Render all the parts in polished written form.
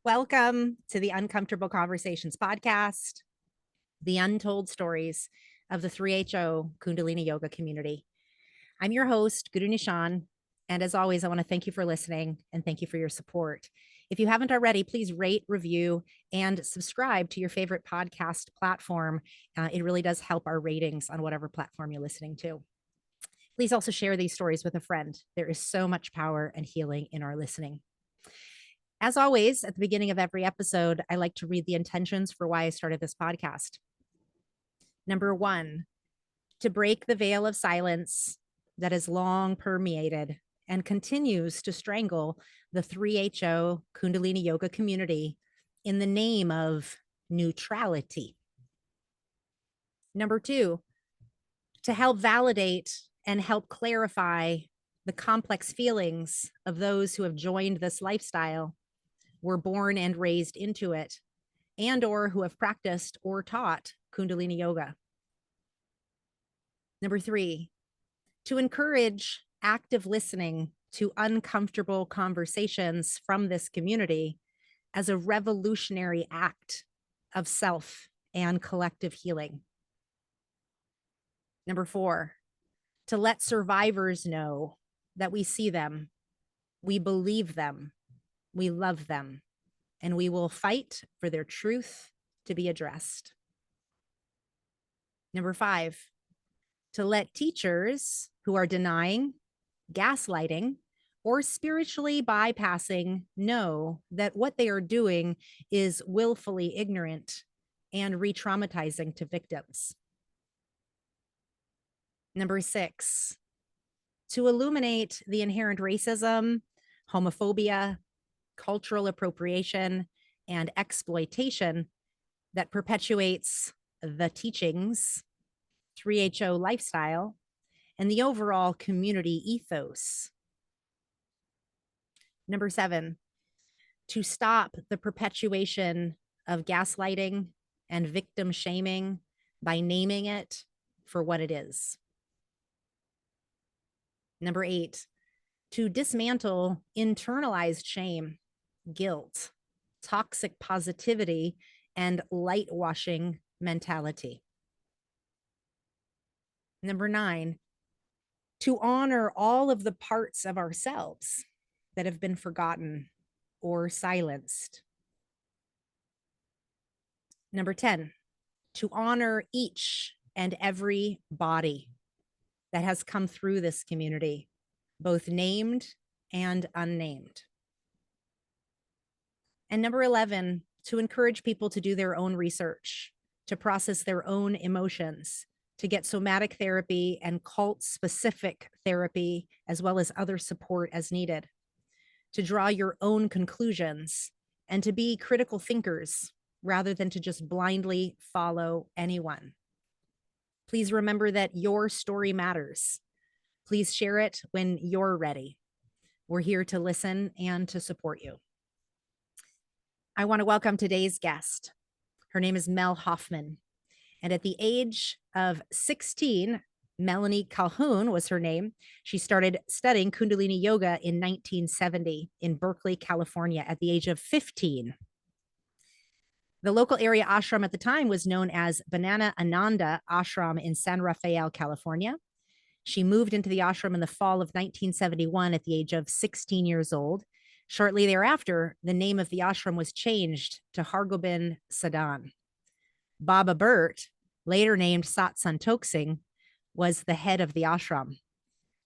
Welcome to the Uncomfortable Conversations podcast, the untold stories of the 3HO Kundalini Yoga community. I'm your host, Guru Nishan, and as always, I want to thank you for listening and thank you for your support. If you haven't already, please rate, review, and subscribe to your favorite podcast platform. It really does help our ratings on whatever platform you're listening to. Please also share these stories with a friend. There is so much power and healing in our listening. As always, at the beginning of every episode, I like to read the intentions for why I started this podcast. Number one, to break the veil of silence that has long permeated and continues to strangle the 3HO Kundalini Yoga community in the name of neutrality. Number two, to help validate and help clarify the complex feelings of those who have joined this lifestyle, were born and raised into it, and or who have practiced or taught Kundalini Yoga. Number three, to encourage active listening to uncomfortable conversations from this community as a revolutionary act of self and collective healing. Number four, to let survivors know that we see them, we believe them, we love them, and we will fight for their truth to be addressed. Number five, to let teachers who are denying, gaslighting, or spiritually bypassing know that what they are doing is willfully ignorant and re-traumatizing to victims. Number six, to illuminate the inherent racism, homophobia, cultural appropriation, and exploitation that perpetuates the teachings, 3HO lifestyle, and the overall community ethos. Number seven, to stop the perpetuation of gaslighting and victim shaming by naming it for what it is. Number eight, to dismantle internalized shame, guilt, toxic positivity, and light washing mentality. Number nine, to honor all of the parts of ourselves that have been forgotten or silenced. Number 10, to honor each and every body that has come through this community, both named and unnamed. And number 11, to encourage people to do their own research, to process their own emotions, to get somatic therapy and cult-specific therapy, as well as other support as needed, to draw your own conclusions, and to be critical thinkers rather than to just blindly follow anyone. Please remember that your story matters. Please share it when you're ready. We're here to listen and to support you. I want to welcome today's guest. Her name is Mel Hofmann. And at the age of 16, Melanie Calhoun was her name. She started studying Kundalini Yoga in 1970 in Berkeley, California, at the age of 15. The local area ashram at the time was known as Banana Ananda Ashram in San Rafael, California. She moved into the ashram in the fall of 1971 at the age of 16 years old. Shortly thereafter, the name of the ashram was changed to Hargobind Sadan. Baba Bert, later named Sat Santokh Singh, was the head of the ashram.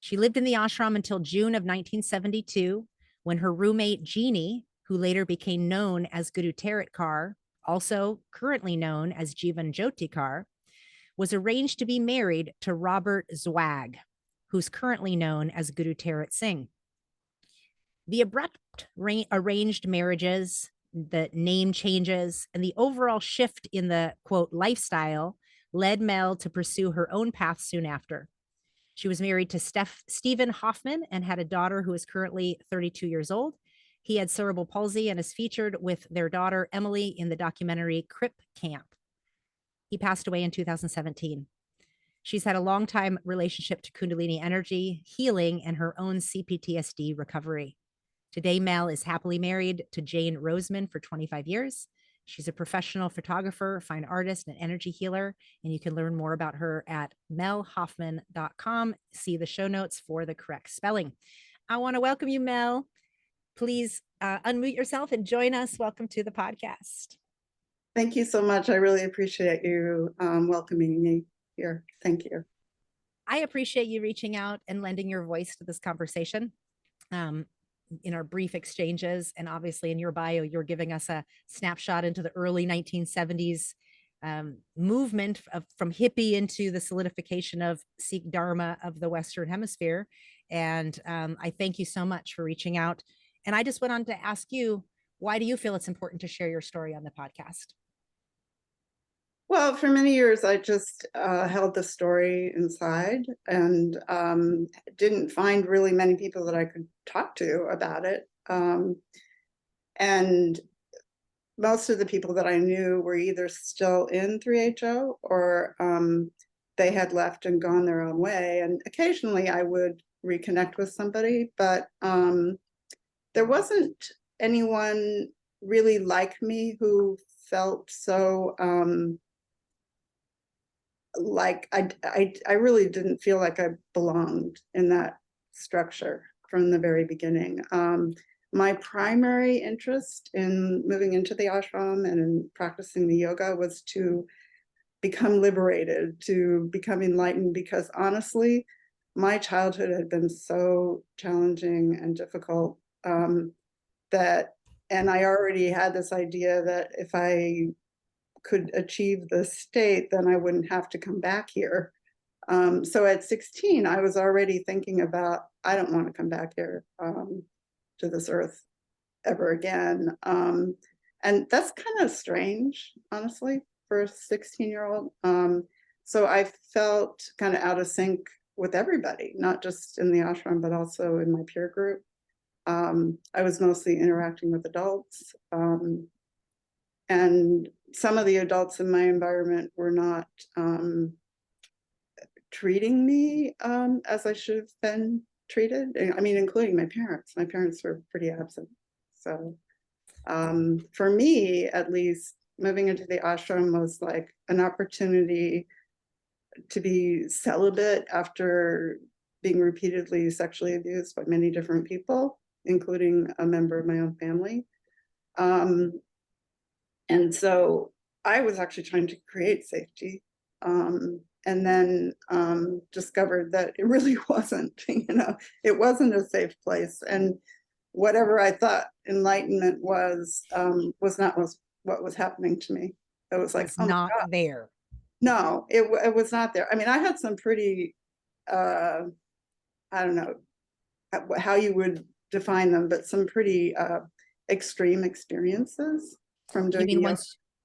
She lived in the ashram until June of 1972, when her roommate Jeannie, who later became known as GuruTarethKaur, also currently known as Jivan Jhoti Kaur, was arranged to be married to Robert Zwaag, who's currently known as GuruTarethSingh. The abrupt arranged marriages, the name changes, and the overall shift in the, quote, lifestyle led Mel to pursue her own path soon after. She was married to Stephen Hofmann and had a daughter who is currently 32 years old. He had cerebral palsy and is featured with their daughter, Emily, in the documentary Crip Camp. He passed away in 2017. She's had a long-time relationship to Kundalini energy, healing, and her own CPTSD recovery. Today, Mel is happily married to Jayne Roseman for 25 years. She's a professional photographer, fine artist, and energy healer. And you can learn more about her at melhoffmann.com. See the show notes for the correct spelling. I want to welcome you, Mel. Please unmute yourself and join us. Welcome to the podcast. Thank you so much. I really appreciate you welcoming me here. Thank you. I appreciate you reaching out and lending your voice to this conversation. In our brief exchanges, and obviously in your bio, you're giving us a snapshot into the early 1970s movement from hippie into the solidification of Sikh Dharma of the Western Hemisphere. And I thank you so much for reaching out. And I just went on to ask you, why do you feel it's important to share your story on the podcast? Well, for many years, I just held the story inside and didn't find really many people that I could talk to about it. And most of the people that I knew were either still in 3HO or they had left and gone their own way. And occasionally I would reconnect with somebody, but there wasn't anyone really like me who felt so like I really didn't feel like I belonged in that structure from the very beginning. My primary interest in moving into the ashram and in practicing the yoga was to become liberated, to become enlightened, because honestly, my childhood had been so challenging and difficult that, and I already had this idea that if I could achieve the state, then I wouldn't have to come back here. So at 16, I was already thinking about, I don't want to come back here to this earth ever again. And that's kind of strange, honestly, for a 16-year-old. So I felt kind of out of sync with everybody, not just in the ashram, but also in my peer group. I was mostly interacting with adults. And some of the adults in my environment were not treating me as I should have been treated. I mean, including my parents. My parents were pretty absent. So for me, at least, moving into the ashram was like an opportunity to be celibate after being repeatedly sexually abused by many different people, including a member of my own family. And so I was actually trying to create safety, and then discovered that it really wasn't, it wasn't a safe place. And whatever I thought enlightenment was not what was happening to me. It was like, it's not there. No, it was not there. I mean, I had some pretty, I don't know how you would define them, but some pretty extreme experiences from doing. You mean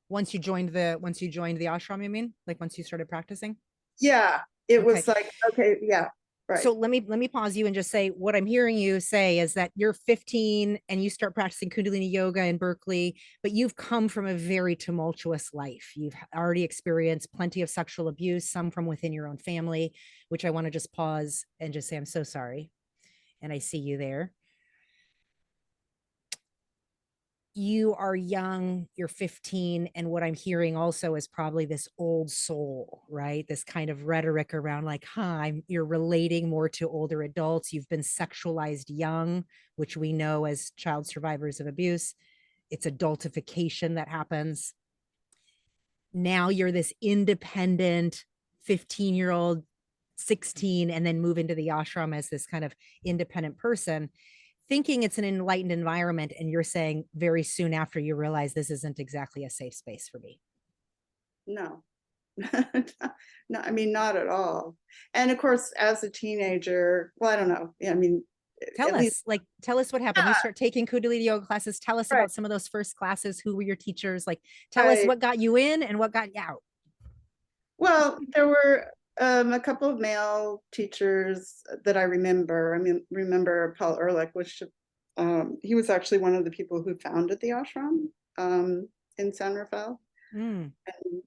once you joined the ashram, you mean? Like once you started practicing? Yeah, it was like, okay, yeah. Right. So let me pause you and just say what I'm hearing you say is that you're 15 and you start practicing Kundalini yoga in Berkeley, but you've come from a very tumultuous life. You've already experienced plenty of sexual abuse, some from within your own family, which I want to just pause and just say, I'm so sorry. And I see you there. You are young, you're 15, and what I'm hearing also is probably this old soul, right? This kind of rhetoric around like, you're relating more to older adults. You've been sexualized young, which we know as child survivors of abuse. It's adultification that happens. Now you're this independent 15-year-old, 16, and then move into the ashram as this kind of independent person, thinking it's an enlightened environment, and you're saying very soon after you realize this isn't exactly a safe space for me. No, no, I mean, not at all. And of course, as a teenager, well, I don't know. Yeah, I mean, tell us what happened. You start taking Kundalini yoga classes. Tell us about some of those first classes. Who were your teachers? Like, tell us what got you in and what got you out. Well, there were a couple of male teachers that I remember. I mean, remember Paul Ehrlich, which he was actually one of the people who founded the ashram in San Rafael and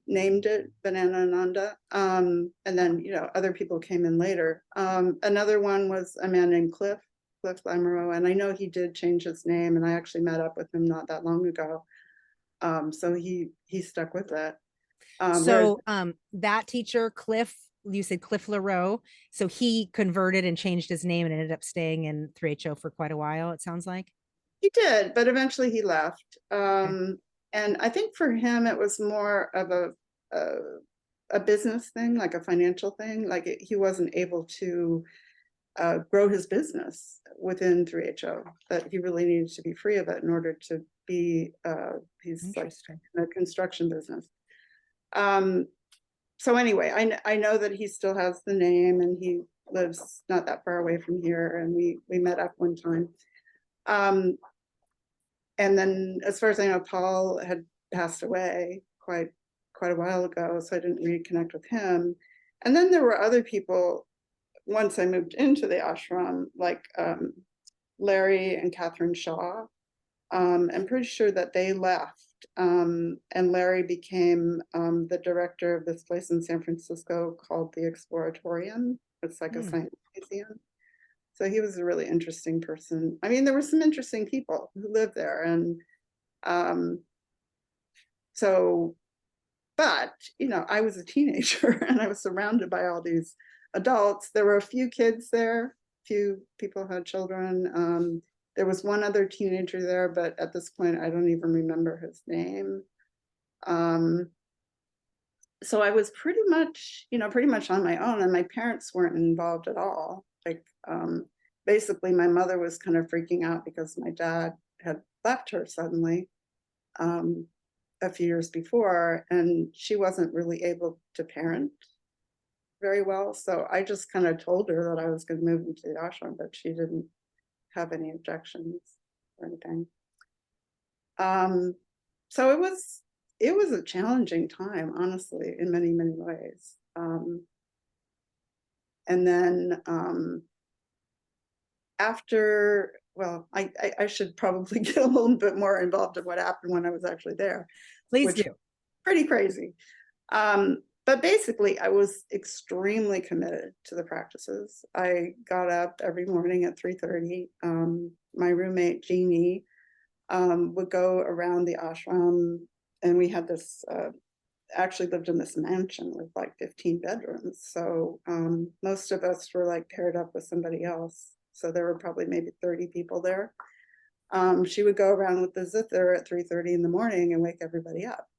named it Banana Ananda. And then, other people came in later. Another one was a man named Cliff, Cliff Lamoureux, and I know he did change his name, and I actually met up with him not that long ago. So he stuck with it. So that teacher, Cliff, you said Cliff LaRoe, so he converted and changed his name and ended up staying in 3HO for quite a while, it sounds like. He did, but eventually he left. And I think for him, it was more of a business thing, like a financial thing. Like he wasn't able to grow his business within 3HO, that he really needed to be free of it in order to be, he's like in a construction business. So anyway, I know that he still has the name, and he lives not that far away from here, and we met up one time. And then as far as I know, Paul had passed away quite a while ago, so I didn't reconnect with him. And then there were other people once I moved into the ashram, like Larry and Catherine Shaw. I'm pretty sure that they left, and Larry became the director of this place in San Francisco called the Exploratorium. It's like a science museum. So he was a really interesting person. I mean, there were some interesting people who lived there, and so, but you know, I was a teenager and I was surrounded by all these adults. There were a few kids there, few people had children. There was one other teenager there, but at this point, I don't even remember his name. So I was pretty much on my own, and my parents weren't involved at all. Like, basically, my mother was kind of freaking out because my dad had left her suddenly a few years before, and she wasn't really able to parent very well. So I just kind of told her that I was going to move into the ashram, but she didn't have any objections or anything. So it was a challenging time, honestly, in many, many ways. And then after, well, I should probably get a little bit more involved in what happened when I was actually there. Please do. Pretty crazy. But basically, I was extremely committed to the practices. I got up every morning at 3:30. My roommate, Jeannie, would go around the ashram, and we had this, actually lived in this mansion with like 15 bedrooms. So most of us were like paired up with somebody else. So there were probably maybe 30 people there. She would go around with the zither at 3:30 in the morning and wake everybody up.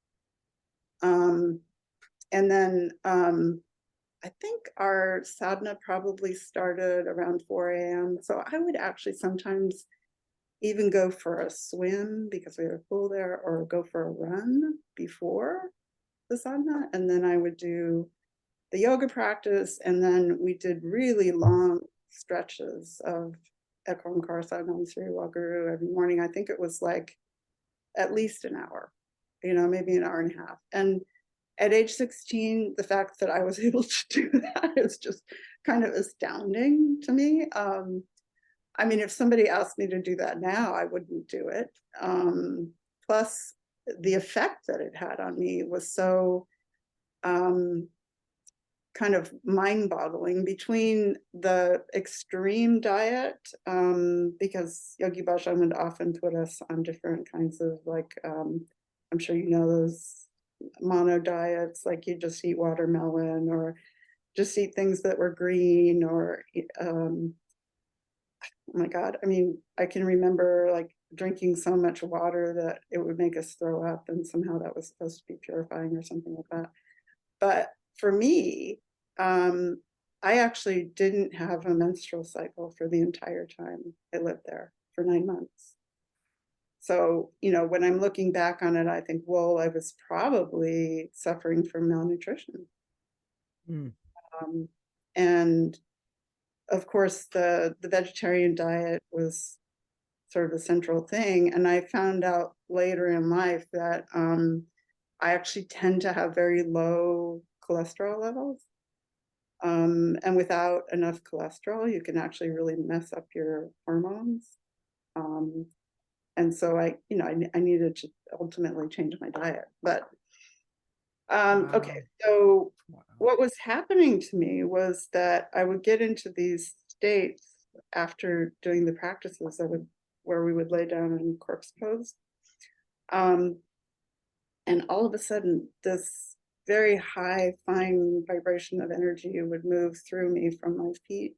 And then I think our sadhana probably started around 4 a.m. So I would actually sometimes even go for a swim because we had a pool there, or go for a run before the sadhana. And then I would do the yoga practice. And then we did really long stretches of Ek Onkar Sadhan Sri Wahguru every morning. I think it was like at least an hour, maybe an hour and a half. And at age 16, the fact that I was able to do that is just kind of astounding to me. I mean, if somebody asked me to do that now, I wouldn't do it. Plus, the effect that it had on me was so kind of mind-boggling, between the extreme diet, because Yogi Bhajan would often put us on different kinds of, like, I'm sure you know those mono diets, like you just eat watermelon or just eat things that were green, or oh my God, I mean, I can remember like drinking so much water that it would make us throw up, and somehow that was supposed to be purifying or something like that. But for me, I actually didn't have a menstrual cycle for the entire time I lived there, for 9 months. So, when I'm looking back on it, I think, well, I was probably suffering from malnutrition. And of course, the vegetarian diet was sort of a central thing. And I found out later in life that I actually tend to have very low cholesterol levels. And without enough cholesterol, you can actually really mess up your hormones. And so I needed to ultimately change my diet. But okay, so what was happening to me was that I would get into these states after doing the practices, where we would lay down in corpse pose. And all of a sudden, this very high, fine vibration of energy would move through me from my feet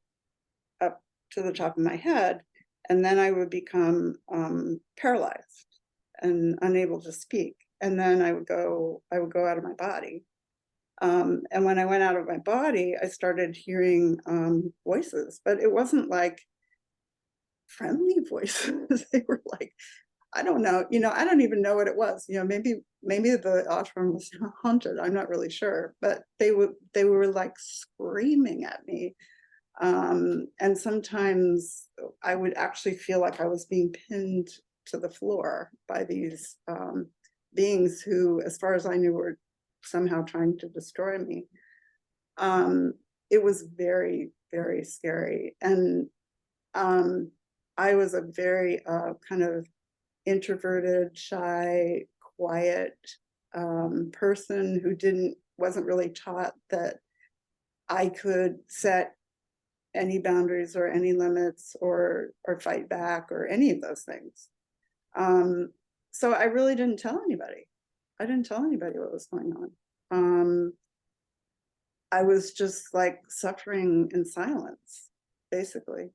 up to the top of my head. And then I would become paralyzed and unable to speak. And then I would go out of my body. And when I went out of my body, I started hearing voices, but it wasn't like friendly voices. They were like, I don't know, I don't even know what it was. Maybe the ashram was haunted. I'm not really sure, but they were like screaming at me. And sometimes I would actually feel like I was being pinned to the floor by these beings who, as far as I knew, were somehow trying to destroy me. It was very, very scary. And I was a very kind of introverted, shy, quiet person who wasn't really taught that I could set any boundaries or any limits or fight back or any of those things. So I really didn't tell anybody. I didn't tell anybody what was going on. I was just like suffering in silence, basically.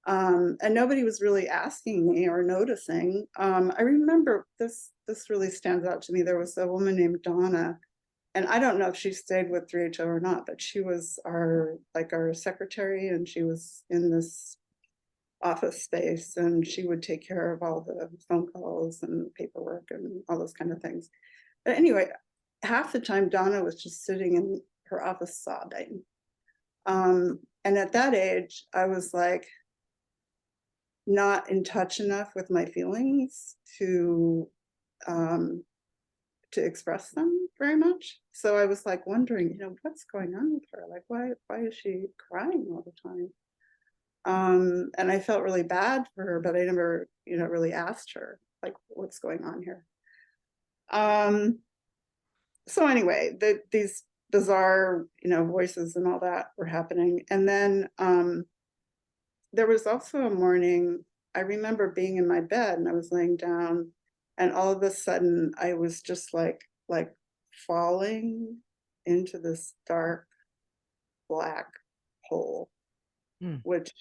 And nobody was really asking me or noticing. I remember this really stands out to me. There was a woman named Donna, and I don't know if she stayed with 3HO or not, but she was our secretary, and she was in this office space, and she would take care of all the phone calls and paperwork and all those kind of things. But anyway, half the time Donna was just sitting in her office sobbing. And at that age, I was like not in touch enough with my feelings to express them very much. So I was like wondering, what's going on with her? Like, why is she crying all the time? And I felt really bad for her, but I never, really asked her, like, what's going on here? So anyway, these bizarre, voices and all that were happening. And then there was also a morning, I remember being in my bed and I was laying down, and all of a sudden I was just like falling into this dark black hole, which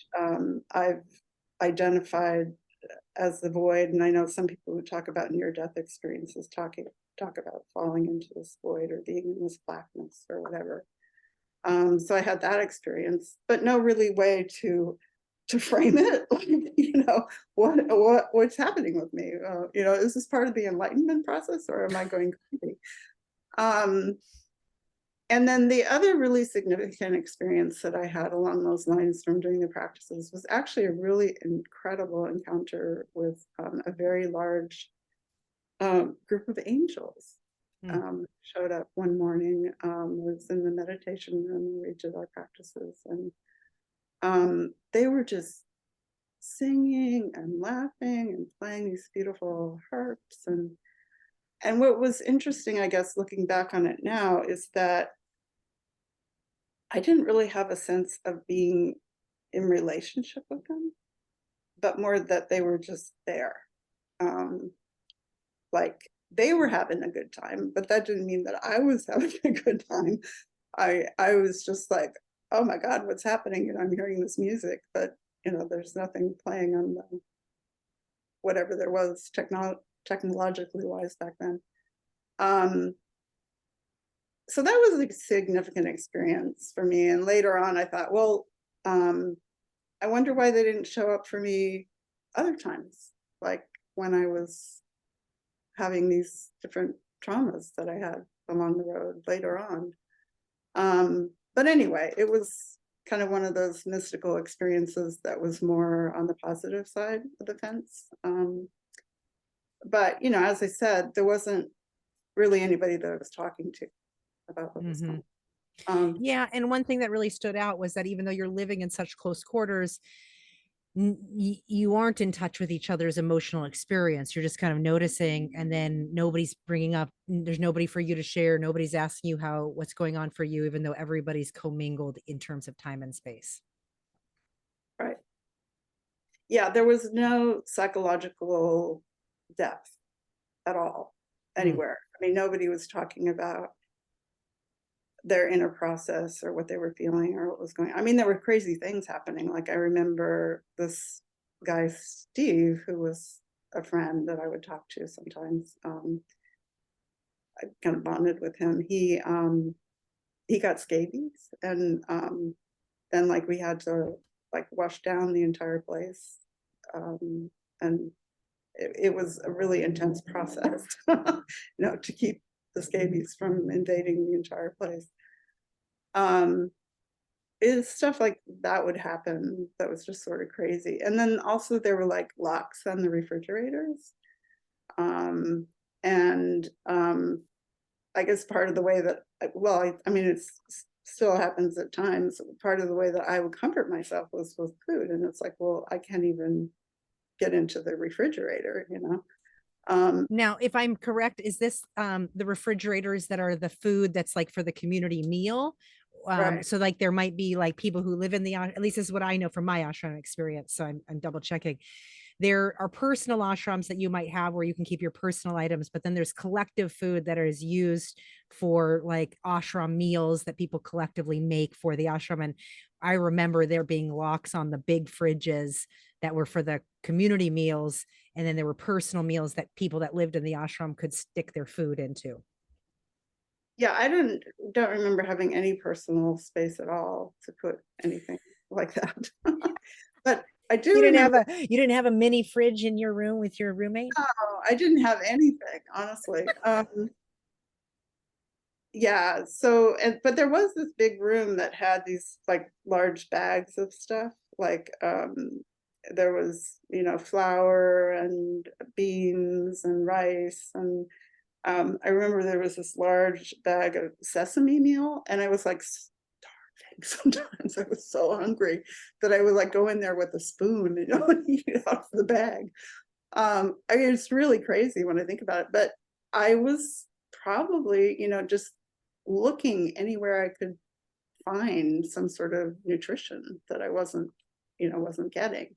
I've identified as the void. And I know some people who talk about near-death experiences talk about falling into this void or being in this blackness or whatever. So I had that experience, but no really way to frame it, like, what's happening with me? Is this part of the enlightenment process, or am I going crazy? And then the other really significant experience that I had along those lines from doing the practices was actually a really incredible encounter with a very large group of angels. Showed up one morning, was in the meditation room and we did our practices, and they were just singing and laughing and playing these beautiful harps. And what was interesting, I guess, looking back on it now, is that I didn't really have a sense of being in relationship with them, but more that they were just there. Like they were having a good time, but that didn't mean that I was having a good time. I was just like, oh my God, what's happening? I'm hearing this music, but there's nothing playing on the whatever there was technologically wise back then. So that was a significant experience for me. And later on, I thought, well, I wonder why they didn't show up for me other times, like when I was having these different traumas that I had along the road later on. But anyway, it was kind of one of those mystical experiences that was more on the positive side of the fence. But, as I said, there wasn't really anybody that I was talking to about what was going on. Yeah. And one thing that really stood out was that even though you're living in such close quarters, you aren't in touch with each other's emotional experience. You're just kind of noticing, and then nobody's bringing up, there's nobody for you to share. Nobody's asking you what's going on for you, even though everybody's commingled in terms of time and space. Right. Yeah, there was no psychological depth at all anywhere. I mean, nobody was talking about their inner process or what they were feeling or what was going on. I mean, there were crazy things happening. Like I remember this guy, Steve, who was a friend that I would talk to sometimes. I kind of bonded with him. He got scabies, and then like we had to like wash down the entire place. And it was a really intense process, you know, to keep the scabies from invading the entire place. Is stuff like that would happen that was just sort of crazy. And then also there were like locks on the refrigerators. And I guess part of the way that, well, I mean, it's still happens at times. Part of the way that I would comfort myself was with food. And it's like, well, I can't even get into the refrigerator, you know? Now, if I'm correct, is this the refrigerators that are the food that's like for the community meal? Right. So like there might be like people who live in the, at least this is what I know from my ashram experience. So I'm double checking. There are personal ashrams that you might have where you can keep your personal items, but then there's collective food that is used for like ashram meals that people collectively make for the ashram. And I remember there being locks on the big fridges that were for the community meals. And then there were personal meals that people that lived in the ashram could stick their food into. Yeah, I don't remember having any personal space at all to put anything like that. But I do remember, You didn't have a mini fridge in your room with your roommate? no, I didn't have anything, honestly. Yeah, so but there was this big room that had these like large bags of stuff, like there was, you know, flour and beans and rice, and I remember there was this large bag of sesame meal, and I was like starving sometimes. I was so hungry that I would like go in there with a spoon, you know, and eat it out of the bag. I mean, it's really crazy when I think about it, but I was probably, you know, just looking anywhere I could find some sort of nutrition that I wasn't, you know, wasn't getting.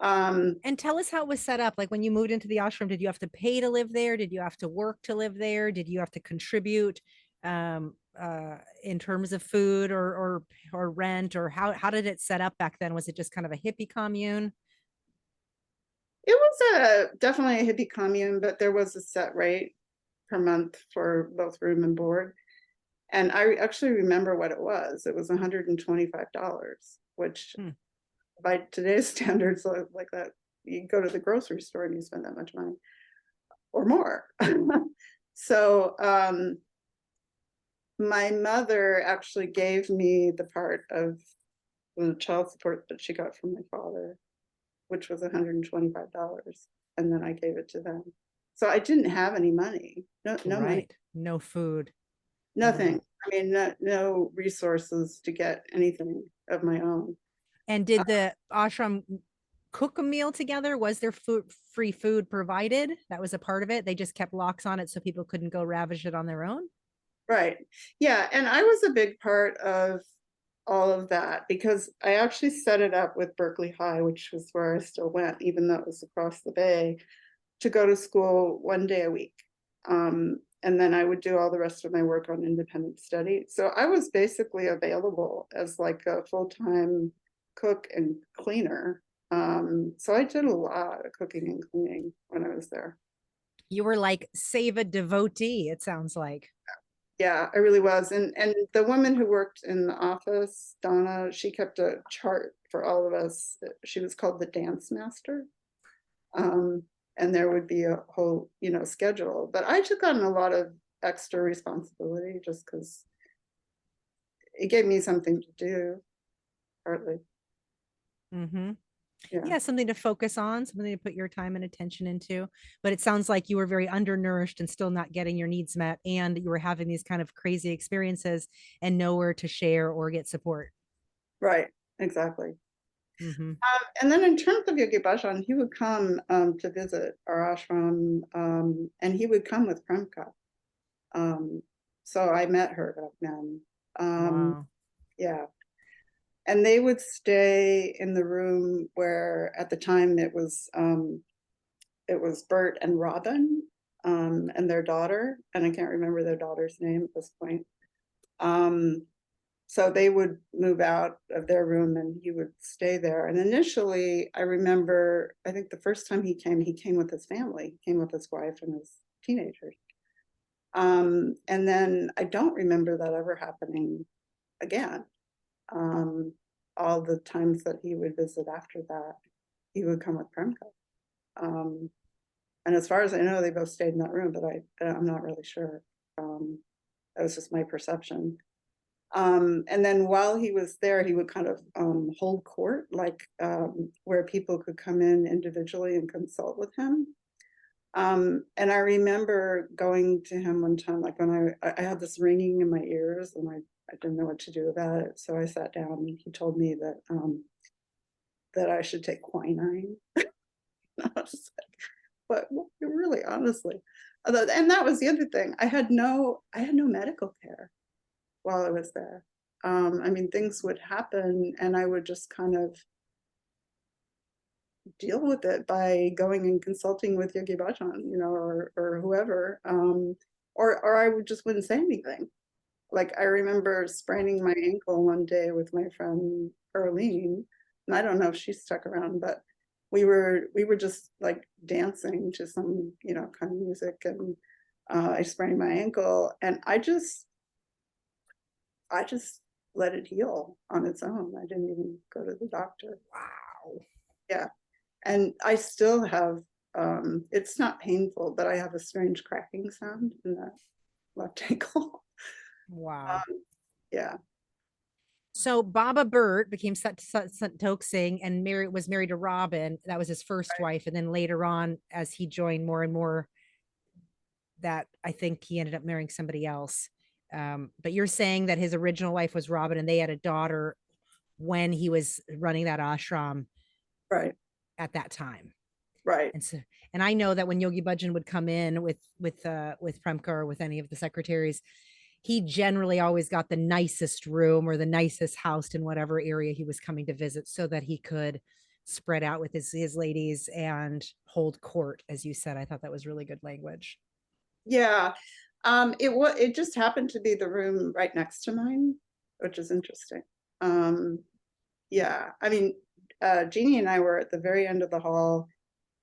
And tell us how it was set up. Like when you moved into the ashram, did you have to pay to live there? Did you have to work to live there? Did you have to contribute in terms of food or rent, or how did it set up back then? Was it just kind of a hippie commune? It was definitely a hippie commune, but there was a set rate per month for both room and board. And I actually remember what it was. It was $125, which by today's standards, like that, you go to the grocery store and you spend that much money or more. So my mother actually gave me the part of the child support that she got from my father, which was $125. And then I gave it to them. So I didn't have any money, no money, Right. No food. nothing. I mean, no resources to get anything of my own. And did the ashram cook a meal together? Was there free food provided? That was a part of it. They just kept locks on it so people couldn't go ravage it on their own. Right. Yeah. And I was a big part of all of that because I actually set it up with Berkeley High, which was where I still went, even though it was across the bay, to go to school 1 day a week. And then I would do all the rest of my work on independent study. So I was basically available as like a full-time cook and cleaner. So I did a lot of cooking and cleaning when I was there. You were like Seva devotee, it sounds like. Yeah, I really was. And the woman who worked in the office, Donna, she kept a chart for all of us. She was called the dance master. And there would be a whole, you know, schedule. But I took on a lot of extra responsibility just because it gave me something to do, partly. Mm-hmm. Yeah. Yeah, something to focus on, something to put your time and attention into. But it sounds like you were very undernourished and still not getting your needs met, and you were having these kind of crazy experiences and nowhere to share or get support. Right, exactly. Mm-hmm. And then in terms of Yogi Bhajan, he would come to visit our ashram, and he would come with Premka. So I met her back then. Wow. Yeah. And they would stay in the room where at the time it was Bert and Robin, and their daughter, and I can't remember their daughter's name at this point. So they would move out of their room and he would stay there. And initially, I remember, I think the first time he came with his family, he came with his wife and his teenagers. And then I don't remember that ever happening again. All the times that he would visit after that, he would come with Premko. And as far as I know, they both stayed in that room, but I'm not really sure. That was just my perception. And then while he was there, he would kind of hold court, like where people could come in individually and consult with him. And I remember going to him one time, like when I had this ringing in my ears and I didn't know what to do about it. So I sat down and he told me that I should take quinine. I was like, but really, honestly. And that was the other thing. I had no medical care while I was there. I mean, things would happen and I would just kind of deal with it by going and consulting with Yogi Bhajan, or whoever, or I just wouldn't say anything. Like I remember spraining my ankle one day with my friend Arlene, and I don't know if she stuck around, but we were just like dancing to some, kind of music, and I sprained my ankle, and I just let it heal on its own. I didn't even go to the doctor. Wow. Yeah. And I still have, it's not painful, but I have a strange cracking sound in that left ankle. Wow. Yeah. So Baba Bert became Sat Santokh Singh and was married to Robin. That was his first wife. And then later on, as he joined more and more, that I think he ended up marrying somebody else. But you're saying that his original wife was Robin and they had a daughter when he was running that ashram. Right. At that time. Right. And I know that when Yogi Bhajan would come in with Premka or with any of the secretaries, he generally always got the nicest room or the nicest house in whatever area he was coming to visit so that he could spread out with his ladies and hold court, as you said. I thought that was really good language. Yeah. It just happened to be the room right next to mine, which is interesting. Yeah. I mean, Jeannie and I were at the very end of the hall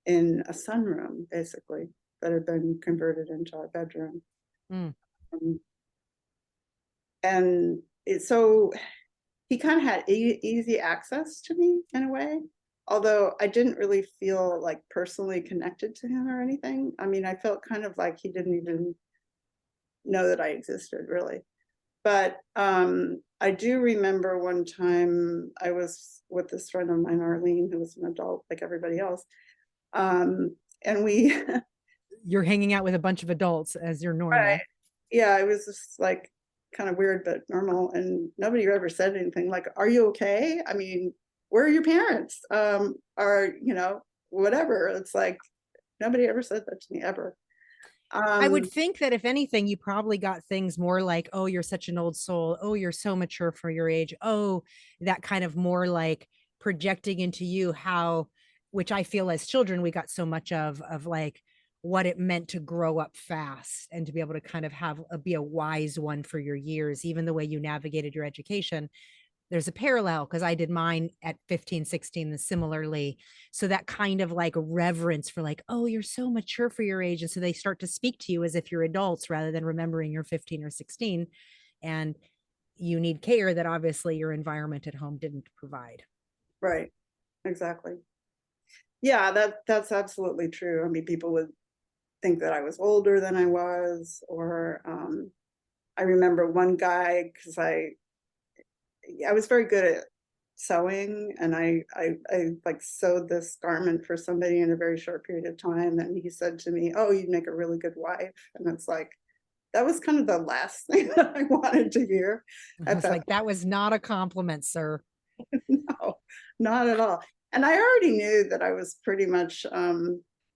in a sunroom, basically, that had been converted into our bedroom. And so he kind of had easy access to me in a way, although I didn't really feel like personally connected to him or anything. I mean, I felt kind of like he didn't even know that I existed, really. But I do remember one time I was with this friend of mine, Arlene, who was an adult like everybody else. And we you're hanging out with a bunch of adults as you're normal. Right. Yeah, it was just like kind of weird but normal, and nobody ever said anything like, are you okay? I mean, where are your parents? Or whatever. It's like nobody ever said that to me ever. I would think that if anything, you probably got things more like, oh, you're such an old soul. Oh, you're so mature for your age. Oh, that kind of more like projecting into you how, which I feel as children, we got so much of like what it meant to grow up fast and to be able to kind of be a wise one for your years, even the way you navigated your education. There's a parallel because I did mine at 15, 16 and similarly. So that kind of like reverence for like, oh, you're so mature for your age. And so they start to speak to you as if you're adults rather than remembering you're 15 or 16. And you need care that obviously your environment at home didn't provide. Right. Exactly. Yeah, that's absolutely true. I mean, people would think that I was older than I was, or I remember one guy, because I was very good at sewing, and I like sewed this garment for somebody in a very short period of time, and he said to me, oh, you'd make a really good wife. And it's like, that was kind of the last thing that I wanted to hear. It's like, that was not a compliment, sir. No, not at all. And I already knew that I was pretty much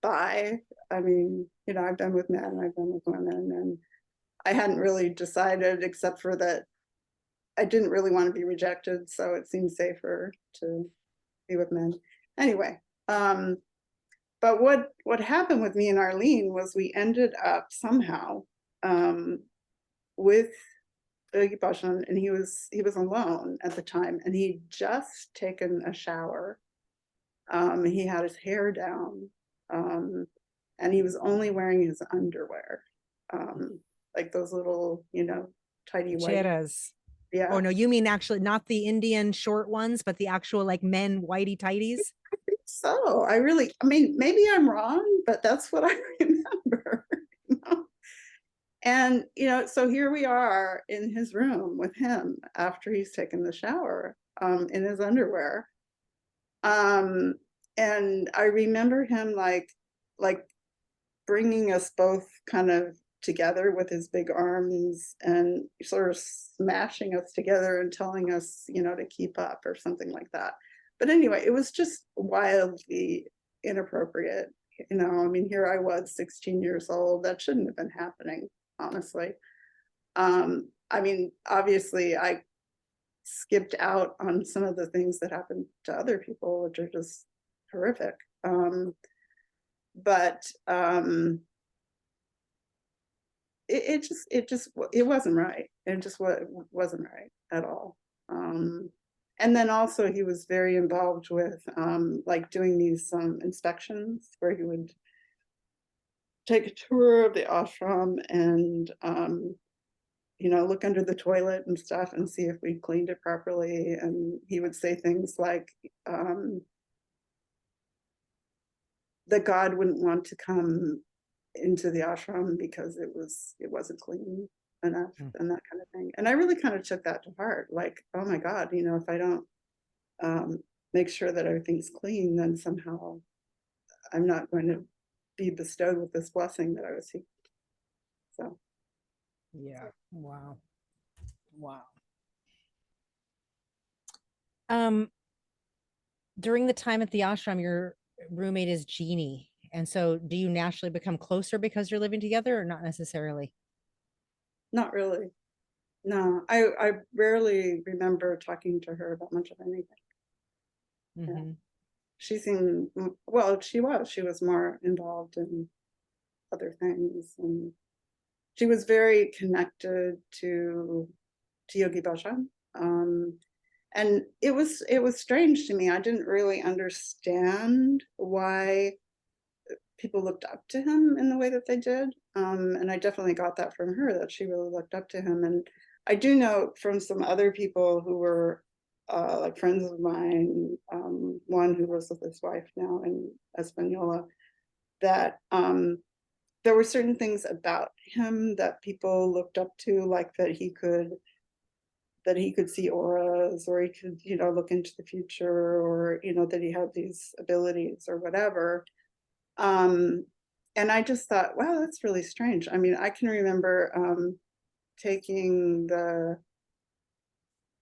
bi. I mean, I've been with men, I've been with women, and I hadn't really decided, except for that I didn't really want to be rejected, so it seemed safer to be with men. Anyway, but what happened with me and Arlene was we ended up somehow with Yogi Bhajan, and he was alone at the time, and he'd just taken a shower. He had his hair down, and he was only wearing his underwear, like those little, tidy white. Cheras. Yeah. Oh no, you mean actually not the Indian short ones, but the actual like men whitey tighties? I think so. I mean, maybe I'm wrong, but that's what I remember. And, so here we are in his room with him after he's taken the shower, in his underwear. And I remember him like bringing us both kind of together with his big arms and sort of smashing us together and telling us, to keep up or something like that. But anyway, it was just wildly inappropriate. I mean, here I was 16 years old. That shouldn't have been happening, honestly. I mean, obviously I skipped out on some of the things that happened to other people, which are just horrific. But it wasn't right. It just wasn't right at all. And then also he was very involved with like doing these inspections where he would take a tour of the ashram and look under the toilet and stuff and see if we cleaned it properly. And he would say things like that God wouldn't want to come into the ashram because it wasn't clean enough and that kind of thing. And I really kind of took that to heart, like, oh my God, if I don't make sure that everything's clean, then somehow I'm not going to be bestowed with this blessing that I was seeking. So yeah. Wow. During the time at the ashram, your roommate is Jeannie. And so do you naturally become closer because you're living together or not necessarily? not really. No, I rarely remember talking to her about much of anything. Mm-hmm. Yeah. She seemed, well, she was more involved in other things, and she was very connected to Yogi Bhajan. And it was strange to me. I didn't really understand why people looked up to him in the way that they did. And I definitely got that from her, that she really looked up to him. And I do know from some other people who were like friends of mine, one who was with his wife now in Española, that there were certain things about him that people looked up to, like that he could see auras, or he could, look into the future, or, that he had these abilities or whatever. And I just thought, wow, that's really strange. I mean, I can remember taking the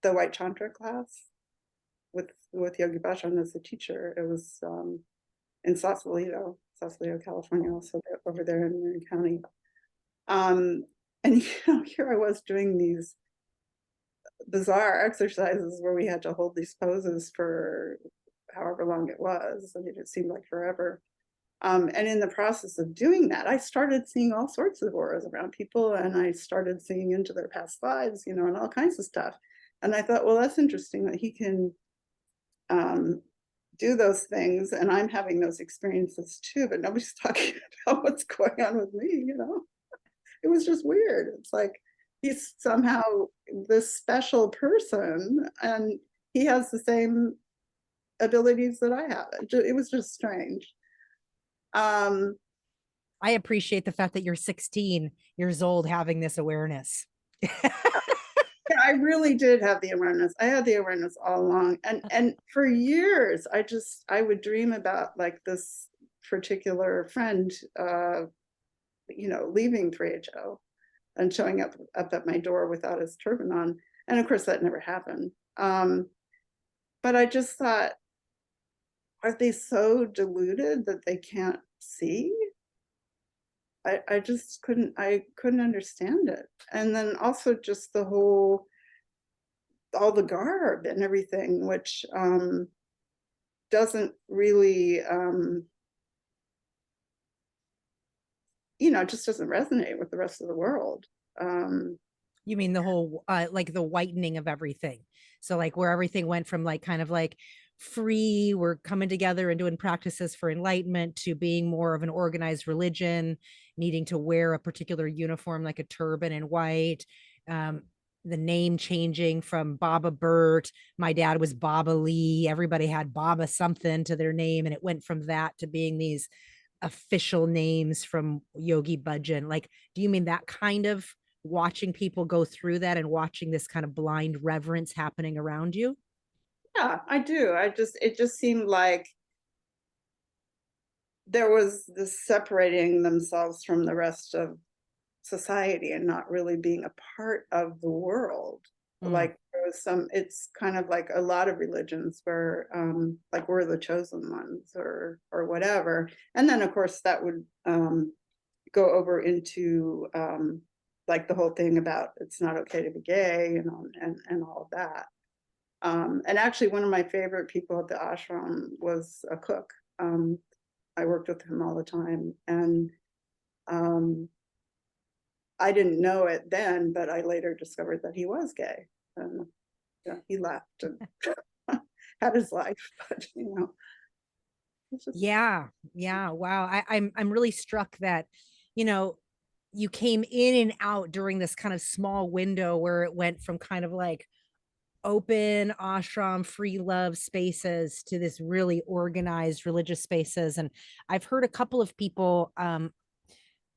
White Tantra class with Yogi Bhajan as a teacher. It was in Sausalito, California, also over there in Marin County. And here I was doing these bizarre exercises where we had to hold these poses for however long it was. I mean, it seemed like forever. And in the process of doing that, I started seeing all sorts of auras around people, and I started seeing into their past lives, and all kinds of stuff. And I thought, well, that's interesting that he can do those things, and I'm having those experiences too, but nobody's talking about what's going on with me, It was just weird. It's like he's somehow this special person, and he has the same abilities that I have. It was just strange. I appreciate the fact that you're 16 years old having this awareness. I really did have the awareness. I had the awareness all along. And for years, I would dream about like this particular friend, leaving 3HO and showing up at my door without his turban on. And of course that never happened. But I just thought, are they so deluded that they can't see? I just couldn't understand it. And then also just the whole all the garb and everything, which doesn't really, just doesn't resonate with the rest of the world. You mean the whole like the whitening of everything. So like where everything went from like kind of like free, we're coming together and doing practices for enlightenment, to being more of an organized religion, needing to wear a particular uniform like a turban and white. Um, the name changing from Baba Bert. My dad was Baba Lee. Everybody had Baba something to their name. And it went from that to being these official names from Yogi Bhajan. Like, do you mean that kind of watching people go through that and watching this kind of blind reverence happening around you? Yeah, I do. It just seemed like there was this separating themselves from the rest of society and not really being a part of the world. Mm. Like there was it's kind of like a lot of religions where like we're the chosen ones or whatever. And then of course that would go over into like the whole thing about it's not okay to be gay and all of that. And actually one of my favorite people at the ashram was a cook. I worked with him all the time, and I didn't know it then, but I later discovered that he was gay. And he left and had his life, but it's just, Yeah. Yeah. Wow. I'm really struck that, you know, you came in and out during this kind of small window where it went from kind of like open ashram free love spaces to this really organized religious spaces. And I've heard a couple of people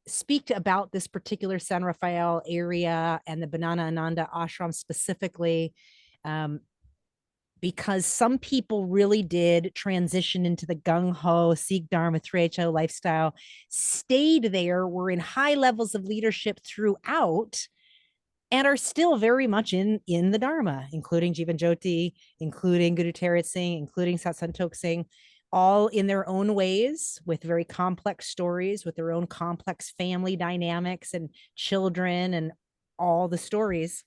speak about this particular San Rafael area and the Banana Ananda ashram specifically, because some people really did transition into the gung-ho Sikh Dharma 3HO lifestyle, stayed there, were in high levels of leadership throughout, and are still very much in the Dharma, including Jivan Jhoti, including GuruTarethSingh, including Sat Santokh Singh, all in their own ways with very complex stories, with their own complex family dynamics and children and all the stories.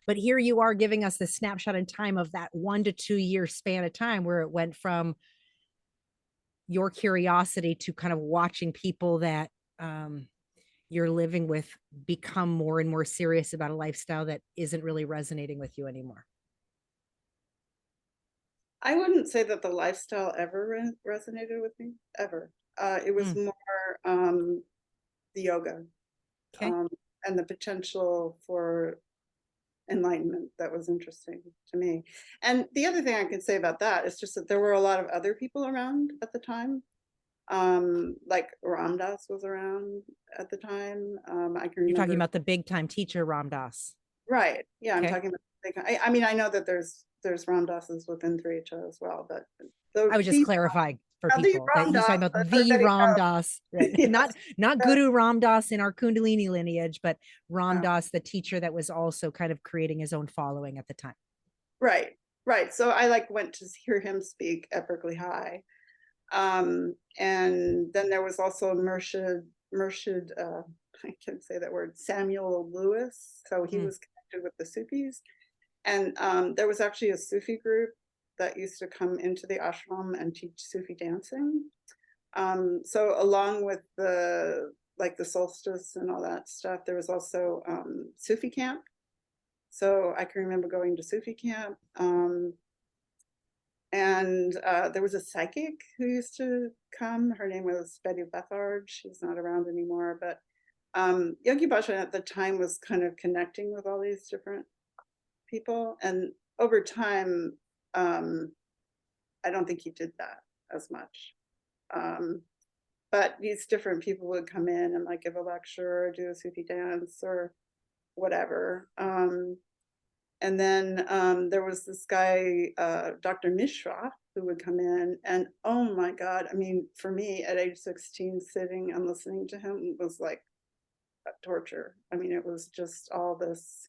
But here you are giving us the snapshot in time of that 1 to 2 year span of time where it went from your curiosity to kind of watching people that you're living with become more and more serious about a lifestyle that isn't really resonating with you anymore. I wouldn't say that the lifestyle ever resonated with me, ever. It was more the yoga Okay. um, and the potential for enlightenment that was interesting to me. And the other thing I can say about that is just that there were a lot of other people around at the time. Like Ram Dass was around at the time. I can You're talking remember. about the big time teacher, Ram Dass. Right. Yeah, I'm Okay. talking about. I mean, I know that there's Ram Dasses within 3HO as well, but I was just these clarifying for the people that Ram you're Dass talking about that the everybody Ram Dass, right? knows. Not Yes. Guru Ram Dass in our Kundalini lineage, but Ram No. Dass, the teacher that was also kind of creating his own following at the time. Right. Right. So I like went to hear him speak at Berkeley High. And then there was also Murshid, I can't say that word, Samuel Lewis. So he was connected with the Sufis. And there was actually a Sufi group that used to come into the ashram and teach Sufi dancing. So along with the solstice and all that stuff, there was also Sufi camp. So I can remember going to Sufi camp. And there was a psychic who used to come. Her name was Betty Bethard. She's not around anymore. But Yogi Bhajan at the time was kind of connecting with all these different people. And over time, I don't think he did that as much. But these different people would come in and like give a lecture or do a Sufi dance or whatever. And then there was this guy, Dr. Mishra, who would come in. And oh my God, I mean, for me at age 16, sitting and listening to him was like torture. I mean, it was just all this.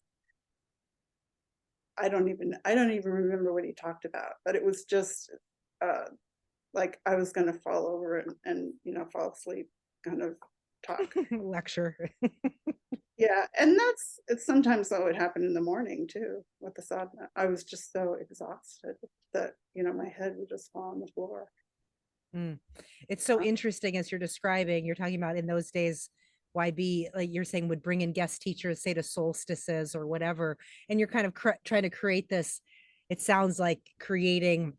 I don't even remember what he talked about, but it was just like I was going to fall over and fall asleep kind of talk. Lecture. Yeah, and it's sometimes that would happen in the morning too with the sadhana. I was just so exhausted that, my head would just fall on the floor. Mm. It's so Uh, interesting as you're describing, you're talking about in those days, YB, like you're saying, would bring in guest teachers, say to solstices or whatever. And you're kind of trying to create this, it sounds like creating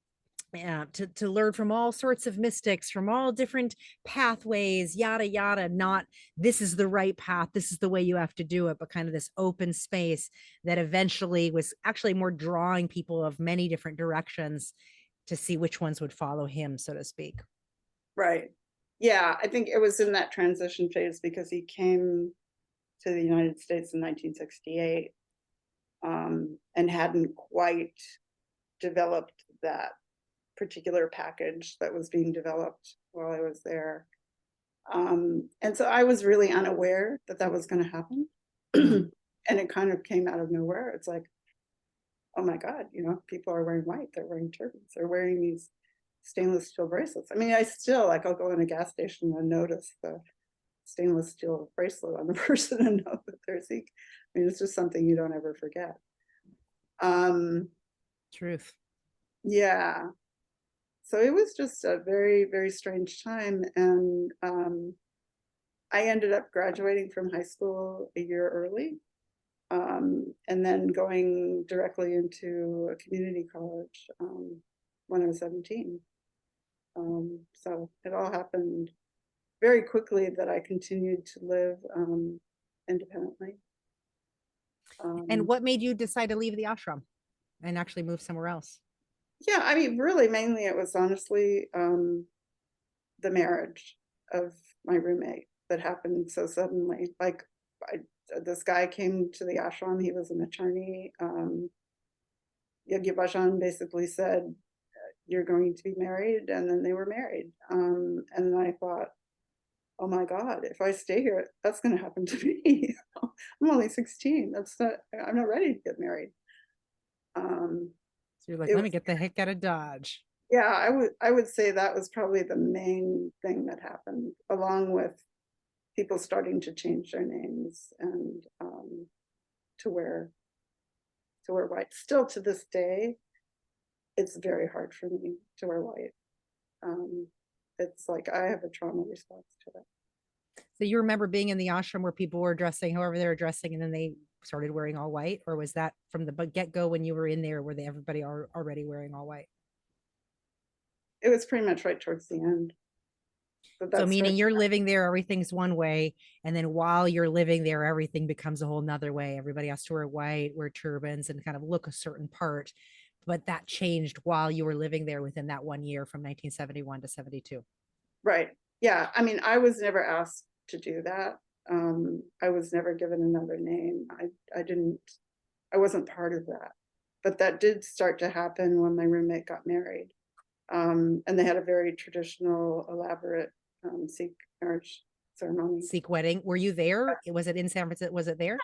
to learn from all sorts of mystics from all different pathways, yada, yada, not this is the right path, this is the way you have to do it, but kind of this open space that eventually was actually more drawing people of many different directions to see which ones would follow him, so to speak. right. Yeah, I think it was in that transition phase because he came to the United States in 1968, and hadn't quite developed that particular package that was being developed while I was there. And so I was really unaware that that was going to happen. Mm. And it kind of came out of nowhere. It's like, oh my God, people are wearing white, they're wearing turbans, they're wearing these stainless steel bracelets. I mean, I still, like, I'll go in a gas station and notice the stainless steel bracelet on the person and know that they're Sikh. I mean, it's just something you don't ever forget. Truth. Yeah. So it was just a very, very strange time. And I ended up graduating from high school a year early, and then going directly into a community college when I was 17. So it all happened very quickly that I continued to live independently. And Um, what made you decide to leave the ashram and actually move somewhere else? yeah, I mean, really, mainly it was honestly the marriage of my roommate that happened so suddenly. Like, I, this guy came to the ashram, he was an attorney. Yogi Bhajan basically said, you're going to be married, and then they were married. And I thought, oh my God, if I stay here, that's going to happen to me. I'm only 16. I'm not ready to get married. Um, So you're like, it let me was, get the heck out of Dodge. yeah, I would say that was probably the main thing that happened, along with people starting to change their names and to wear white. Still to this day, it's very hard for me to wear white. Um, it's like I have a trauma response to it. So you remember being in the ashram where people were dressing however they were dressing and then they started wearing all white? Or was that from the get-go when you were in there, were they everybody already wearing all white? It was pretty much right towards the end So that meaning started. you're living there, everything's one way, and then while you're living there, everything becomes a whole nother way. Everybody has to wear white, wear turbans, and kind of look a certain part. But that changed while you were living there within that 1 year from 1971 to 72. Right. Yeah. I mean, I was never asked to do that. I was never given another name. I wasn't part of that. But that did start to happen when my roommate got married. And they had a very traditional, elaborate Sikh marriage ceremony. Sikh wedding. Were you there? Was it in San Francisco? Was it there?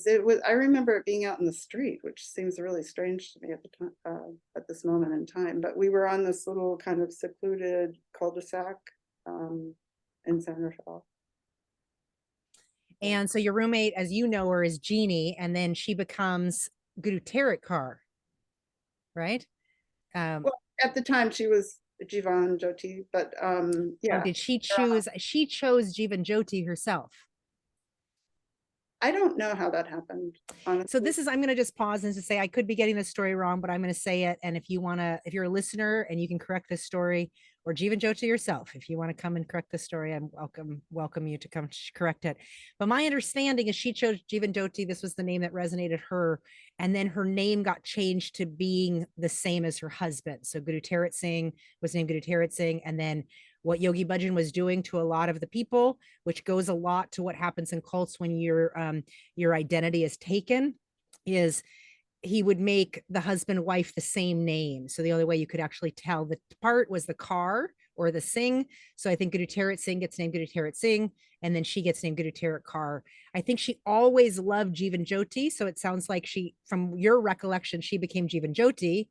It was. I remember it being out in the street, which seems really strange to me at the time, at this moment in time. But we were on this little kind of secluded cul-de-sac um, in San Rafael. And so your roommate, as you know her, is Jeannie, and then she becomes GuruTarethKaur, right? Um, Well, at the time she was Jivan Jhoti, but oh, yeah, did she choose? She chose Jivan Jhoti herself. I don't know how that happened, So honestly. this is, I'm going to just pause and to say, I could be getting this story wrong, but I'm going to say it. And if you want to, if you're a listener and you can correct this story, or Jivan Jyoti yourself, if you want to come and correct the story, I'm welcome you to come correct it. But my understanding is she chose Jivan Jyoti. This was the name that resonated her. And then her name got changed to being the same as her husband. So GuruTarethSingh was named GuruTarethSingh. And then what Yogi Bhajan was doing to a lot of the people, which goes a lot to what happens in cults when your identity is taken, is he would make the husband wife the same name. So the only way you could actually tell the part was the car or the Singh. So I think GuruTarethSingh gets named GuruTarethSingh, and then she gets named GuruTarethKaur. I think she always loved Jivan Jyoti. So it sounds like she, from your recollection, she became Jivan Jyoti.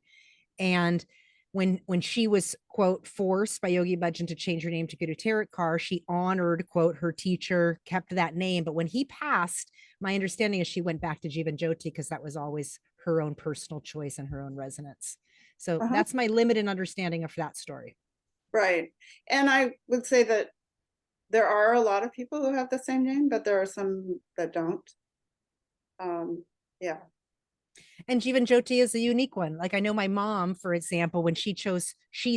And when she was, quote, forced by Yogi Bhajan to change her name to GuruTarethKaur, she honored, quote, her teacher, kept that name. But when he passed, my understanding is she went back to Jivan Jhoti because that was always her own personal choice and her own resonance. So Uh-huh. that's my limited understanding of that story. Right. And I would say that there are a lot of people who have the same name, but there are some that don't. Yeah. And Jivan Jyoti is a unique one. Like I know my mom, for example, when she's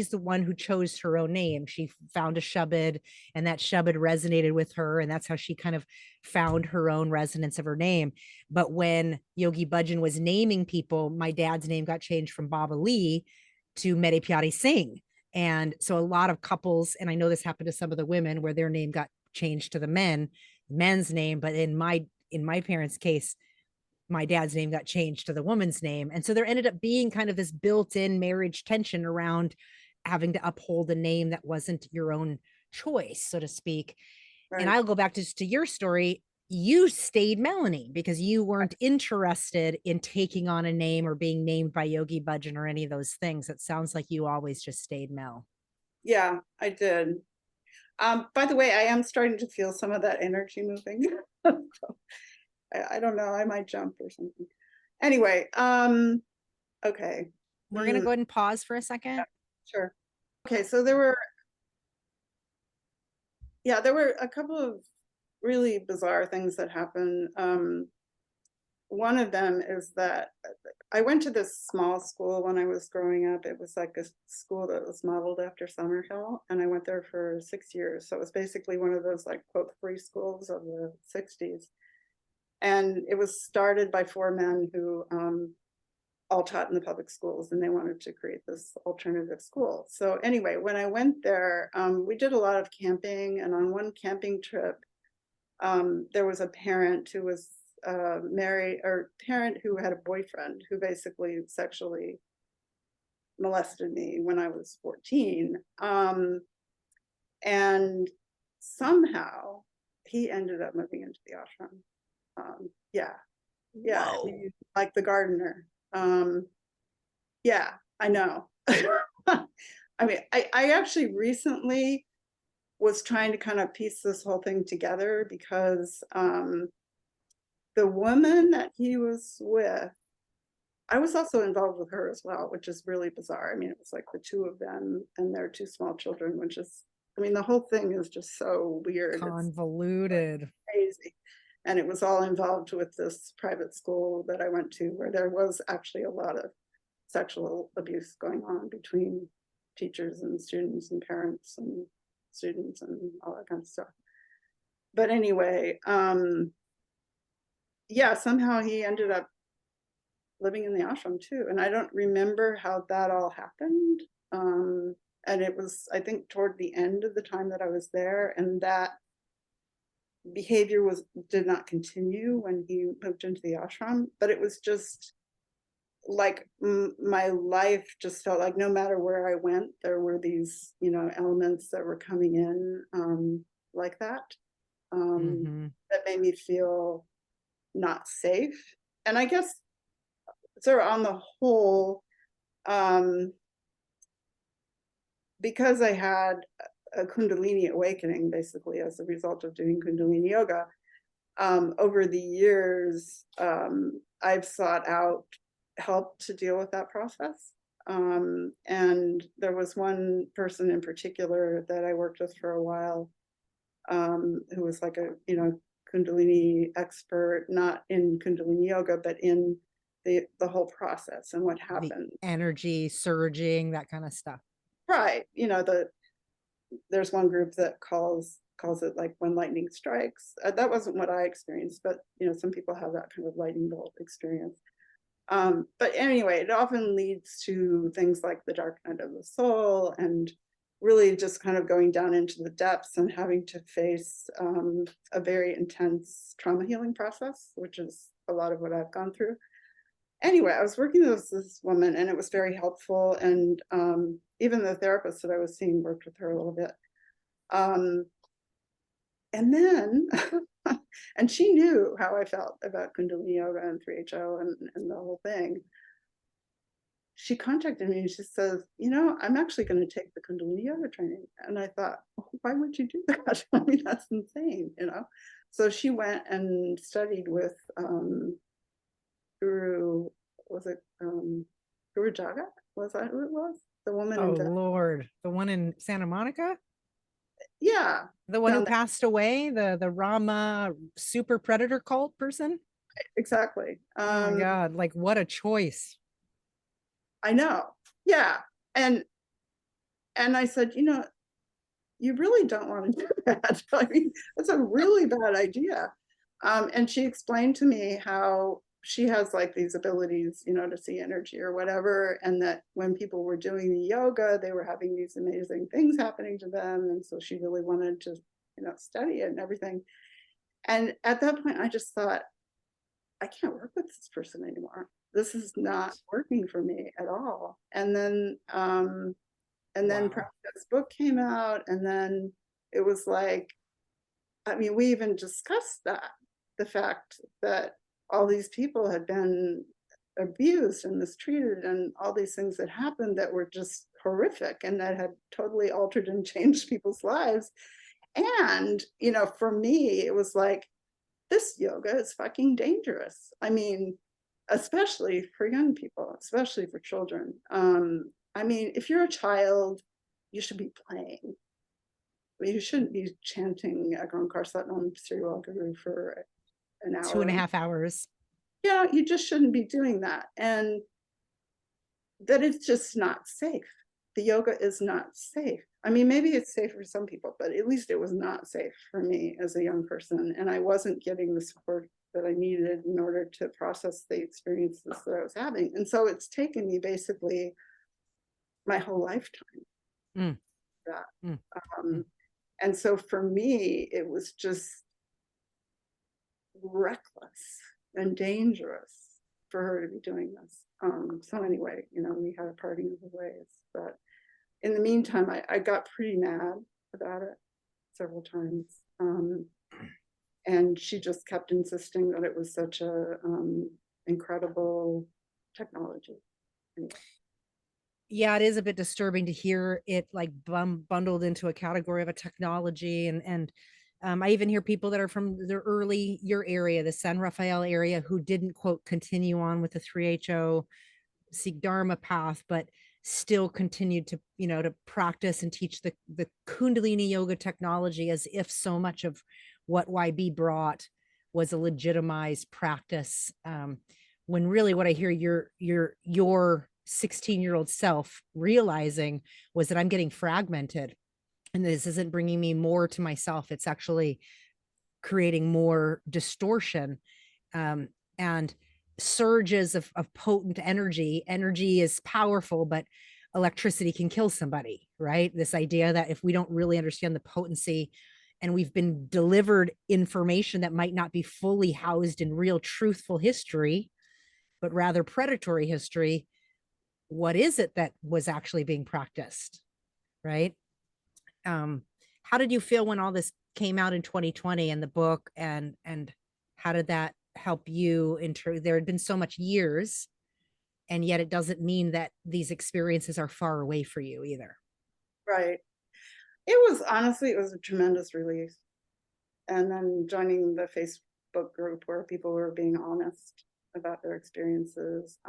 the one who chose her own name. She found a Shabad and that Shabad resonated with her. And that's how she kind of found her own resonance of her name. But when Yogi Bhajan was naming people, my dad's name got changed from Baba Lee to Mere Pyare Singh. And so a lot of couples, and I know this happened to some of the women where their name got changed to the men's name. But in my parents' case, my dad's name got changed to the woman's name. And so there ended up being kind of this built-in marriage tension around having to uphold a name that wasn't your own choice, so to speak. Right. And I'll go back to your story. You stayed Melanie because you weren't interested in taking on a name or being named by Yogi Bhajan or any of those things. It sounds like you always just stayed Mel. Yeah, I did. By the way, I am starting to feel some of that energy moving. I don't know, I might jump or something. Anyway, okay. We're going to go ahead and pause for a second. Yeah, sure. Okay, so there were a couple of really bizarre things that happened. One of them is that I went to this small school when I was growing up. It was like a school that was modeled after Summerhill, and I went there for 6 years. So it was basically one of those like quote free schools of the 60s. And it was started by 4 men who all taught in the public schools, and they wanted to create this alternative school. So anyway, when I went there, we did a lot of camping, and on one camping trip, there was a parent who was married, or parent who had a boyfriend who basically sexually molested me when I was 14. And somehow he ended up moving into the ashram. Yeah, like the gardener. Yeah, I know. I mean, I actually recently was trying to kind of piece this whole thing together because the woman that he was with, I was also involved with her as well, which is really bizarre. I mean, it was like the 2 of them and their 2 small children, which is, I mean, the whole thing is just so weird. Convoluted. It's crazy. And it was all involved with this private school that I went to where there was actually a lot of sexual abuse going on between teachers and students and parents and students and all that kind of stuff. But anyway, yeah, somehow he ended up living in the ashram too. And I don't remember how that all happened. And it was, I think, toward the end of the time that I was there, and that behavior did not continue when he moved into the ashram, but it was just like my life just felt like no matter where I went, there were these, elements that were coming in like that, that made me feel not safe. And I guess sort of on the whole, because I had a Kundalini awakening basically as a result of doing Kundalini yoga, over the years, I've sought out help to deal with that process. And there was one person in particular that I worked with for a while, who was like a, Kundalini expert, not in Kundalini yoga, but in the whole process and what happened. The energy surging, that kind of stuff. Right. There's one group that calls it like when lightning strikes. That wasn't what I experienced, but some people have that kind of lightning bolt experience. But anyway, it often leads to things like the dark night of the soul, and really just kind of going down into the depths and having to face a very intense trauma healing process, which is a lot of what I've gone through. Anyway, I was working with this woman, and it was very helpful. And even the therapist that I was seeing worked with her a little bit. And then, and she knew how I felt about Kundalini yoga and 3HO and the whole thing. she contacted me and she says, you know, I'm actually going to take the Kundalini yoga training. And I thought, oh, why would you do that? I mean, that's insane, you know? So she went and studied with Guru, was it Guru Jagat? Was that who it was? The woman Oh in Lord, the one in Santa Monica, yeah, the one who down there. passed away, the Rama super predator cult person. Exactly. Oh my God, like what a choice. I know. Yeah. And I said, you know, you really don't want to do that. I mean, that's a really bad idea. And she explained to me how she has like these abilities, you know, to see energy or whatever, and that when people were doing the yoga, they were having these amazing things happening to them. And so she really wanted to, you know, study it and everything. And at that point, I just thought, I can't work with this person anymore. This is not working for me at all. And then Wow. this book came out, and then it was like, I mean, we even discussed that, the fact that all these people had been abused and mistreated and all these things that happened that were just horrific and that had totally altered and changed people's lives. And, you know, for me, it was like, this yoga is fucking dangerous. I mean, especially for young people, especially for children. I mean, if you're a child, you should be playing. You shouldn't be chanting Agron Satnam Cerebral Guru for an hour. 2.5 hours. Yeah, you just shouldn't be doing that. And that it's just not safe. The yoga is not safe. I mean, maybe it's safe for some people, but at least it was not safe for me as a young person. And I wasn't getting the support that I needed in order to process the experiences that I was having. And so it's taken me basically my whole lifetime. Mm. That. Mm. And so for me, it was just reckless and dangerous for her to be doing this. So anyway, you know, we had a parting of the ways. But in the meantime, I got pretty mad about it several times. And she just kept insisting that it was such a incredible technology. Anyway. Yeah, it is a bit disturbing to hear it like bundled into a category of a technology. And I even hear people that are from the early your area, the San Rafael area, who didn't quote continue on with the 3HO Sikh Dharma path, but still continued to, you know, to practice and teach the Kundalini yoga technology as if so much of what YB brought was a legitimized practice. When really what I hear your 16-year-old self realizing was that I'm getting fragmented and this isn't bringing me more to myself. It's actually creating more distortion. And surges of potent energy. Energy is powerful, but electricity can kill somebody, right? This idea that if we don't really understand the potency and we've been delivered information that might not be fully housed in real truthful history, but rather predatory history, what is it that was actually being practiced, right? How did you feel when all this came out in 2020 and the book and how did that help you there had been so much years and yet it doesn't mean that these experiences are far away for you either. Right. It was honestly, it was a tremendous relief. And then joining the Facebook group where people were being honest about their experiences,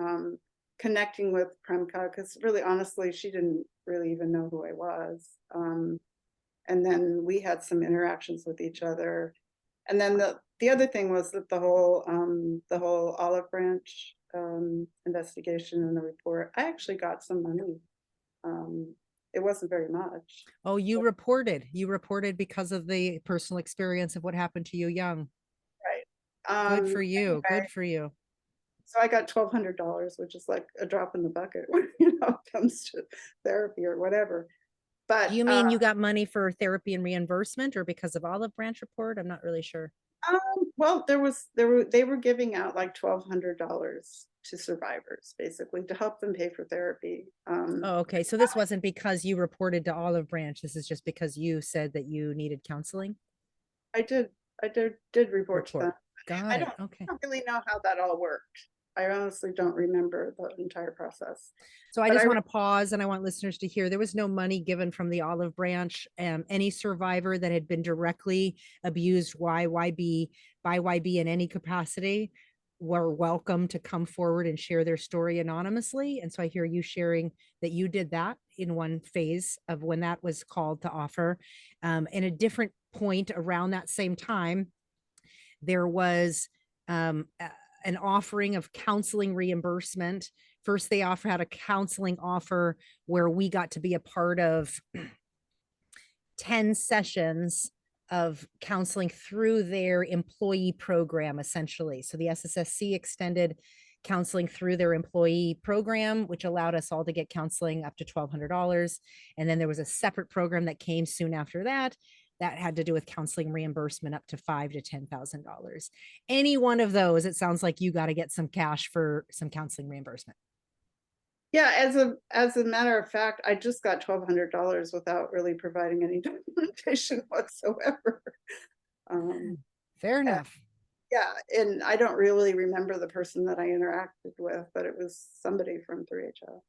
connecting with Premka, because really honestly, she didn't really even know who I was. And then we had some interactions with each other. And then the other thing was that the whole Olive Branch investigation and the report, I actually got some money. It wasn't very much. Oh, you reported because of the personal experience of what happened to you young. Right. Good for you. Anyway, Good for you. so I got $1,200, which is like a drop in the bucket when, you know, it comes to therapy or whatever. But Do you mean you got money for therapy and reimbursement or because of Olive Branch report? I'm not really sure. well, they were giving out like $1,200 to survivors, basically, to help them pay for therapy. Oh, okay. So this wasn't because you reported to Olive Branch. This is just because you said that you needed counseling. I did report to them. Report. Got I it. Okay. don't really know how that all worked. I honestly don't remember the entire process. So I But just want to pause, and I want listeners to hear there was no money given from the olive branch. Any survivor that had been directly abused YYB by YB in any capacity were welcome to come forward and share their story anonymously. And so I hear you sharing that you did that in one phase of when that was called to offer. In a different point around that same time, there was an offering of counseling reimbursement. First, they had a counseling offer where we got to be a part of 10 sessions of counseling through their employee program, essentially. So the SSSC extended counseling through their employee program, which allowed us all to get counseling up to $1,200. And then there was a separate program that came soon after that had to do with counseling reimbursement up to $5,000 to $10,000. Any one of those, it sounds like you got to get some cash for some counseling reimbursement. Yeah, as a matter of fact, I just got $1,200 without really providing any documentation whatsoever. Fair enough. Yeah, and I don't really remember the person that I interacted with, but it was somebody from 3HO.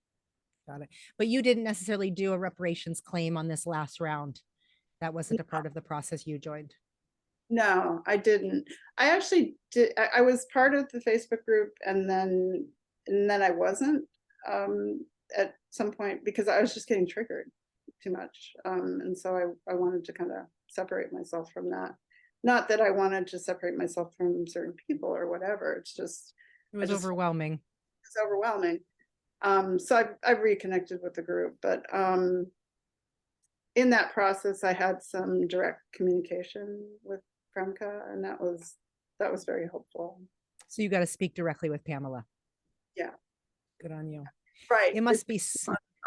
Got it. But you didn't necessarily do a reparations claim on this last round. That wasn't a part of the process you joined. No, I didn't. I actually did. I was part of the Facebook group, and then I wasn't at some point because I was just getting triggered too much, and so I wanted to kind of separate myself from that. Not that I wanted to separate myself from certain people or whatever. It's just it was overwhelming. It was overwhelming. So I've reconnected with the group, but in that process, I had some direct communication with Premka, and that was very helpful. So you got to speak directly with Pamela. Yeah. Good on you. Right. It must be.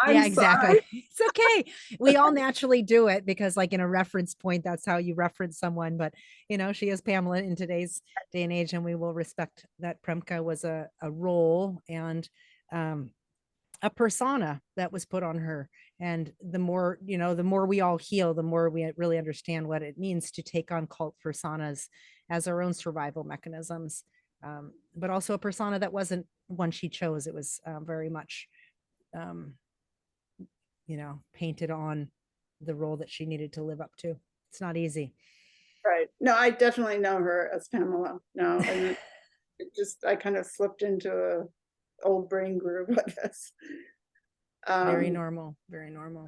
Yeah, exactly. It's okay. We all naturally do it because like in a reference point, that's how you reference someone. But, you know, she is Pamela in today's day and age, and we will respect that Premka was a role and a persona that was put on her. And the more, you know, the more we all heal, the more we really understand what it means to take on cult personas as our own survival mechanisms. But also a persona that wasn't one she chose. It was very much, you know, painted on the role that she needed to live up to. It's not easy. Right. No, I definitely know her as Pamela. No, and I kind of slipped into a old brain groove, I guess. Very normal. Very normal.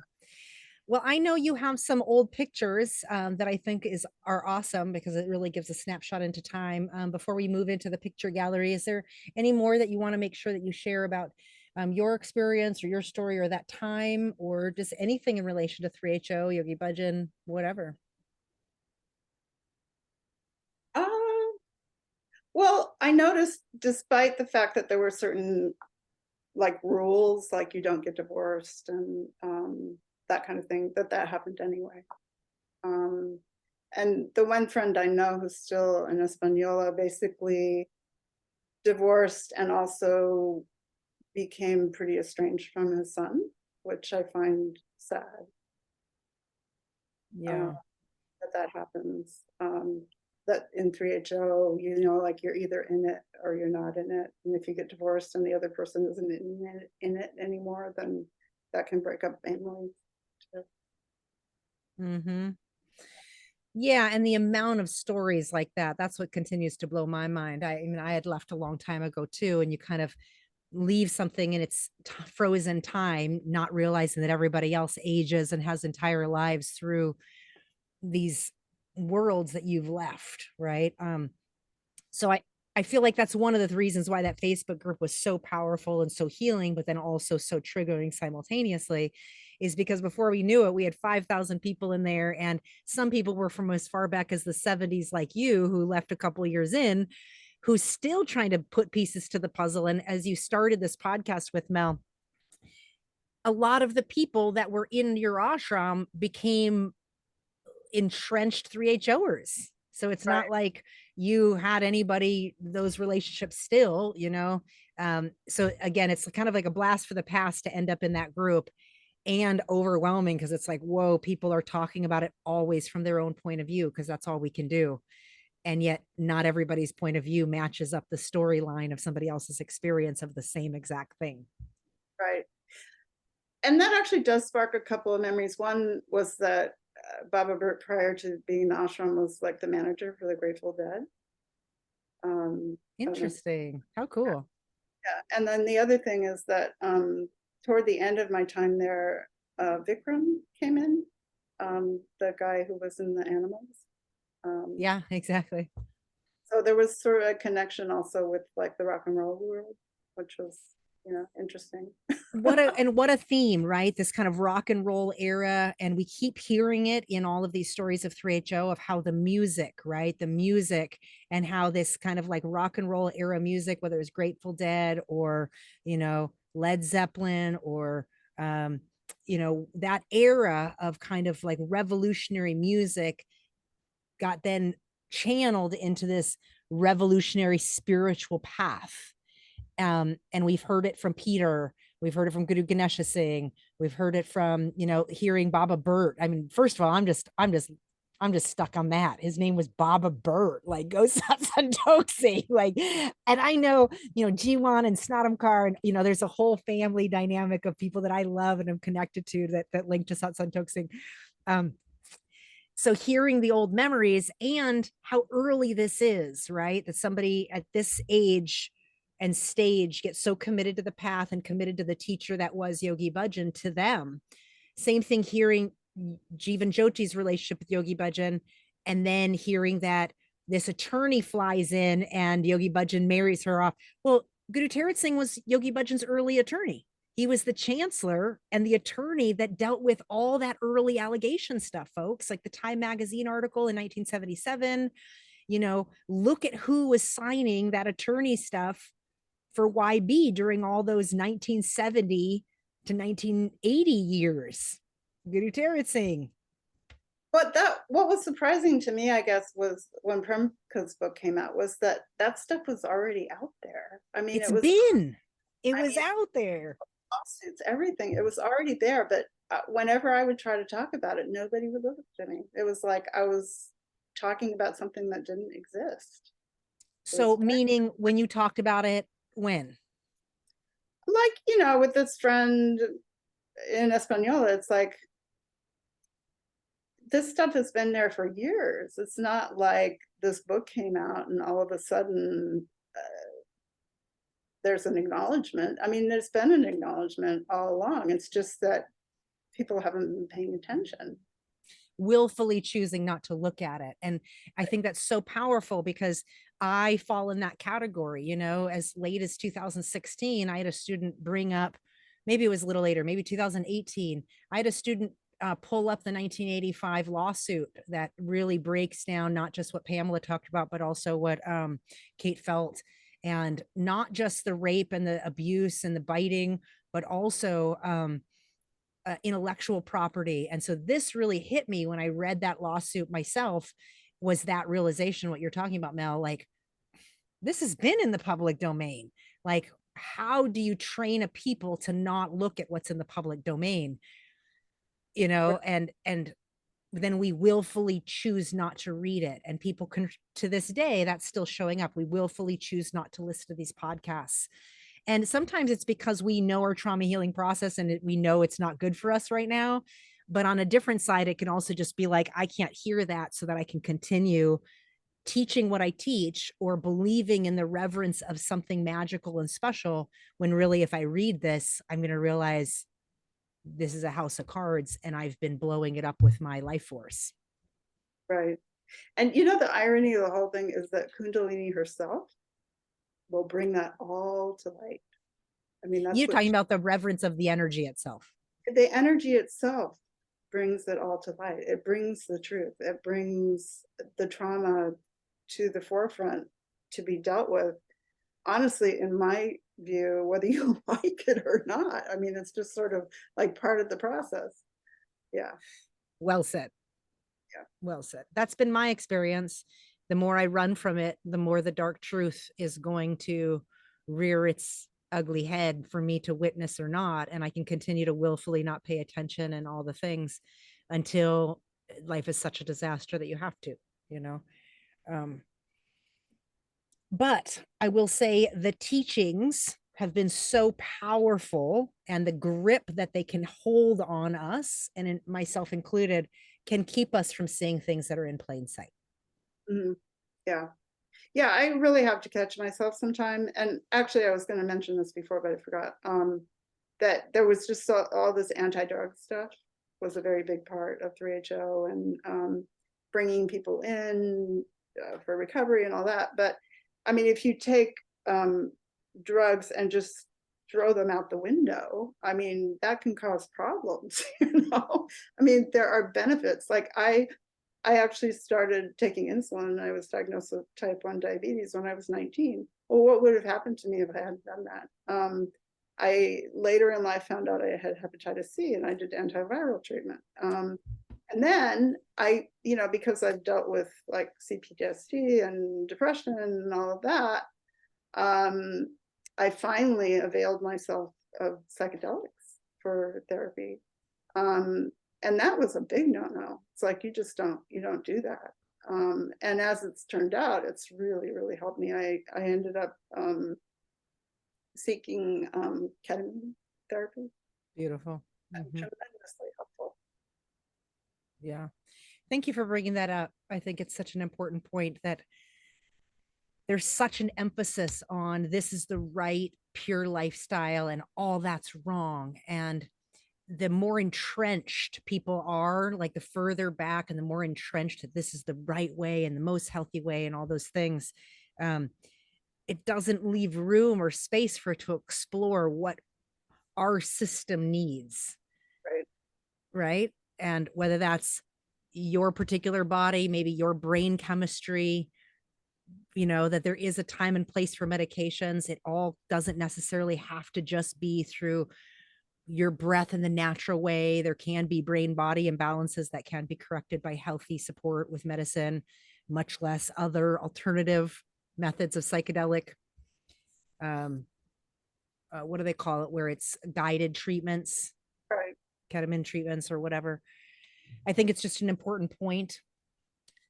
Well, I know you have some old pictures that I think are awesome because it really gives a snapshot into time. Before we move into the picture gallery, is there any more that you want to make sure that you share about your experience or your story or that time, or just anything in relation to 3HO, Yogi Bhajan, whatever? Well, I noticed despite the fact that there were certain like rules, like you don't get divorced and that kind of thing, that happened anyway. And the one friend I know who's still in Española basically divorced and also became pretty estranged from his son, which I find sad. Yeah. That happens. That in 3HO, you know, like you're either in it or you're not in it. And if you get divorced and the other person isn't in it anymore, then that can break up families too. Mm-hmm. Yeah, and the amount of stories like that's what continues to blow my mind. I mean, I had left a long time ago too, and you kind of leave something in its frozen time, not realizing that everybody else ages and has entire lives through these worlds that you've left, right? So I feel like that's one of the reasons why that Facebook group was so powerful and so healing, but then also so triggering simultaneously, is because before we knew it, we had 5,000 people in there, and some people were from as far back as the 70s, like you, who left a couple of years in, who's still trying to put pieces to the puzzle. And as you started this podcast with, Mel, a lot of the people that were in your ashram became entrenched 3HOers. So it's not like you had anybody, those relationships still, you know? So again, it's kind of like a blast for the past to end up in that group, and overwhelming because it's like, whoa, people are talking about it always from their own point of view, because that's all we can do. And yet not everybody's point of view matches up the storyline of somebody else's experience of the same exact thing. Right. And that actually does spark a couple of memories. One was that Baba Bert, prior to being in the ashram, was like the manager for the Grateful Dead. Interesting. How cool. Yeah. And then the other thing is that toward the end of my time there, Vikram came in, the guy who was in the animals. Yeah, exactly. So there was sort of a connection also with like the rock and roll world, which was, you know, interesting. What a theme, right? This kind of rock and roll era. And we keep hearing it in all of these stories of 3HO of how the music, right? The music and how this kind of like rock and roll era music, whether it's Grateful Dead or, you know, Led Zeppelin or, you know, that era of kind of like revolutionary music got then channeled into this revolutionary spiritual path. And we've heard it from Peter, we've heard it from Guru Ganesha Singh, we've heard it from, you know, hearing Baba Bert. I mean, first of all, I'm just stuck on that. His name was Baba Bert, like go Sat Santokh Singh, like, and I know, you know, Jivan and Kaur, and you know, there's a whole family dynamic of people that I love and I'm connected to that link to Sat Santokh Singh. So hearing the old memories and how early this is, right? That somebody at this age and stage gets so committed to the path and committed to the teacher that was Yogi Bhajan to them. Same thing hearing Jivan Jyoti's relationship with Yogi Bhajan, and then hearing that this attorney flies in and Yogi Bhajan marries her off. Well, GuruTarethSingh was Yogi Bhajan's early attorney. He was the chancellor and the attorney that dealt with all that early allegation stuff, folks, like the Time magazine article in 1977. You know, look at who was signing that attorney stuff for YB during all those 1970 to 1980 years. GuruTarethSingh. But what was surprising to me, I guess, was when Premka's book came out, was that stuff was already out there. I mean, it was out there. Lawsuits, everything, it was already there. But whenever I would try to talk about it, nobody would listen to me. It was like I was talking about something that didn't exist. So meaning when you talked about it, when? Like, you know, with this friend in Española, it's like, this stuff has been there for years. It's not like this book came out and all of a sudden there's an acknowledgement. I mean, there's been an acknowledgement all along. It's just that people haven't been paying attention. Willfully choosing not to look at it. And I think that's so powerful because I fall in that category. You know, as late as 2016, I had a student bring up, maybe it was a little later, maybe 2018, I had a student pull up the 1985 lawsuit that really breaks down not just what Pamela talked about, but also what Kate felt, and not just the rape and the abuse and the biting, but also intellectual property. And so this really hit me when I read that lawsuit myself, was that realization, what you're talking about, Mel, like this has been in the public domain. Like, how do you train a people to not look at what's in the public domain? You know, and then we willfully choose not to read it. And people can, to this day, that's still showing up. We willfully choose not to listen to these podcasts. And sometimes it's because we know our trauma healing process and we know it's not good for us right now. But on a different side, it can also just be like, I can't hear that so that I can continue teaching what I teach or believing in the reverence of something magical and special, when really, if I read this, I'm going to realize this is a house of cards and I've been blowing it up with my life force. Right. And you know, the irony of the whole thing is that Kundalini herself will bring that all to light. I mean, that's you're talking about the reverence of the energy itself. The energy itself brings it all to light. It brings the truth. It brings the trauma to the forefront to be dealt with. Honestly, in my view, whether you like it or not, I mean, it's just sort of like part of the process. Yeah. Well said. Yeah. Well said. That's been my experience. The more I run from it, the more the dark truth is going to rear its ugly head for me to witness or not. And I can continue to willfully not pay attention and all the things until life is such a disaster that you have to, you know. But I will say the teachings have been so powerful, and the grip that they can hold on us, and myself included, can keep us from seeing things that are in plain sight. Mhm. Yeah. Yeah, I really have to catch myself sometime. And actually, I was going to mention this before, but I forgot. That there was just all this anti-drug stuff was a very big part of 3HO, and bringing people in for recovery and all that. But I mean, if you take drugs and just throw them out the window, I mean, that can cause problems. I mean, there are benefits. Like I actually started taking insulin. I was diagnosed with type 1 diabetes when I was 19. Well, what would have happened to me if I hadn't done that? I later in life found out I had hepatitis C, and I did antiviral treatment. And then because I've dealt with like CPTSD and depression and all of that, I finally availed myself of psychedelics for therapy. And that was a big no-no. It's like, you don't do that. And as it's turned out, it's really, really helped me. I ended up seeking ketamine therapy. Beautiful. And tremendously helpful. Yeah. Thank you for bringing that up. I think it's such an important point that there's such an emphasis on this is the right pure lifestyle and all that's wrong. And the more entrenched people are, like the further back and the more entrenched that this is the right way and the most healthy way and all those things, it doesn't leave room or space for it to explore what our system needs. Right. Right. And whether that's your particular body, maybe your brain chemistry, that there is a time and place for medications. It all doesn't necessarily have to just be through your breath in the natural way. There can be brain body imbalances that can be corrected by healthy support with medicine, much less other alternative methods of psychedelic. What do they call it? Where it's guided treatments, Right. ketamine treatments or whatever. I think it's just an important point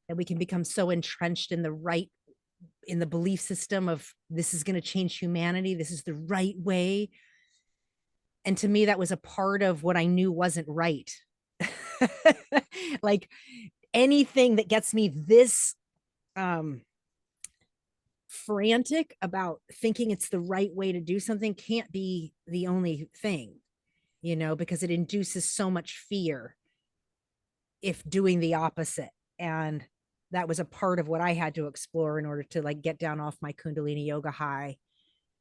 that we can become so entrenched in the belief system of this is going to change humanity. This is the right way. And to me, that was a part of what I knew wasn't right. Like anything that gets me this frantic about thinking it's the right way to do something can't be the only thing, because it induces so much fear if doing the opposite. And that was a part of what I had to explore in order to like get down off my Kundalini yoga high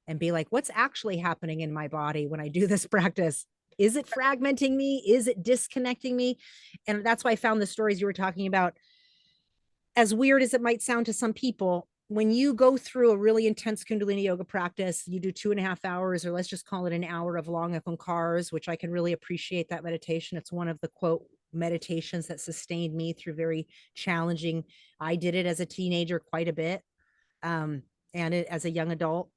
and be like, what's actually happening in my body when I do this practice? Is it fragmenting me? Is it disconnecting me? And that's why I found the stories you were talking about, as weird as it might sound to some people, when you go through a really intense Kundalini yoga practice, you do 2.5 hours, or let's just call it an hour of long Cars, which I can really appreciate that meditation. It's one of the quote meditations that sustained me through very challenging. I did it as a teenager quite a bit, and as a young adult.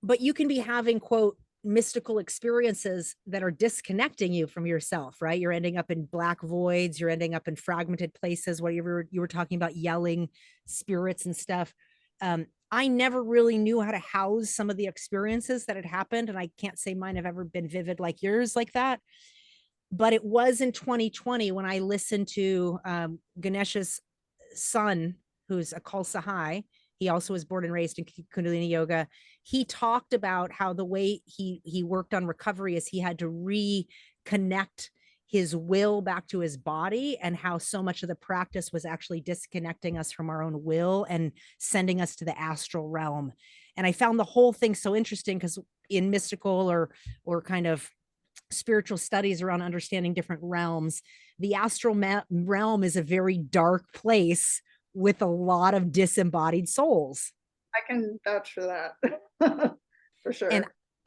But you can be having quote mystical experiences that are disconnecting you from yourself, right? You're ending up in black voids, you're ending up in fragmented places, whatever you were talking about, yelling spirits and stuff. I never really knew how to house some of the experiences that had happened. And I can't say mine have ever been vivid like yours like that. But it was in 2020 when I listened to Ganesh's son, who's a Khalsa. He also was born and raised in Kundalini yoga. He talked about how the way he worked on recovery is he had to reconnect his will back to his body, and how so much of the practice was actually disconnecting us from our own will and sending us to the astral realm. And I found the whole thing so interesting because in mystical or kind of spiritual studies around understanding different realms, the astral realm is a very dark place with a lot of disembodied souls. I can vouch for that. For sure.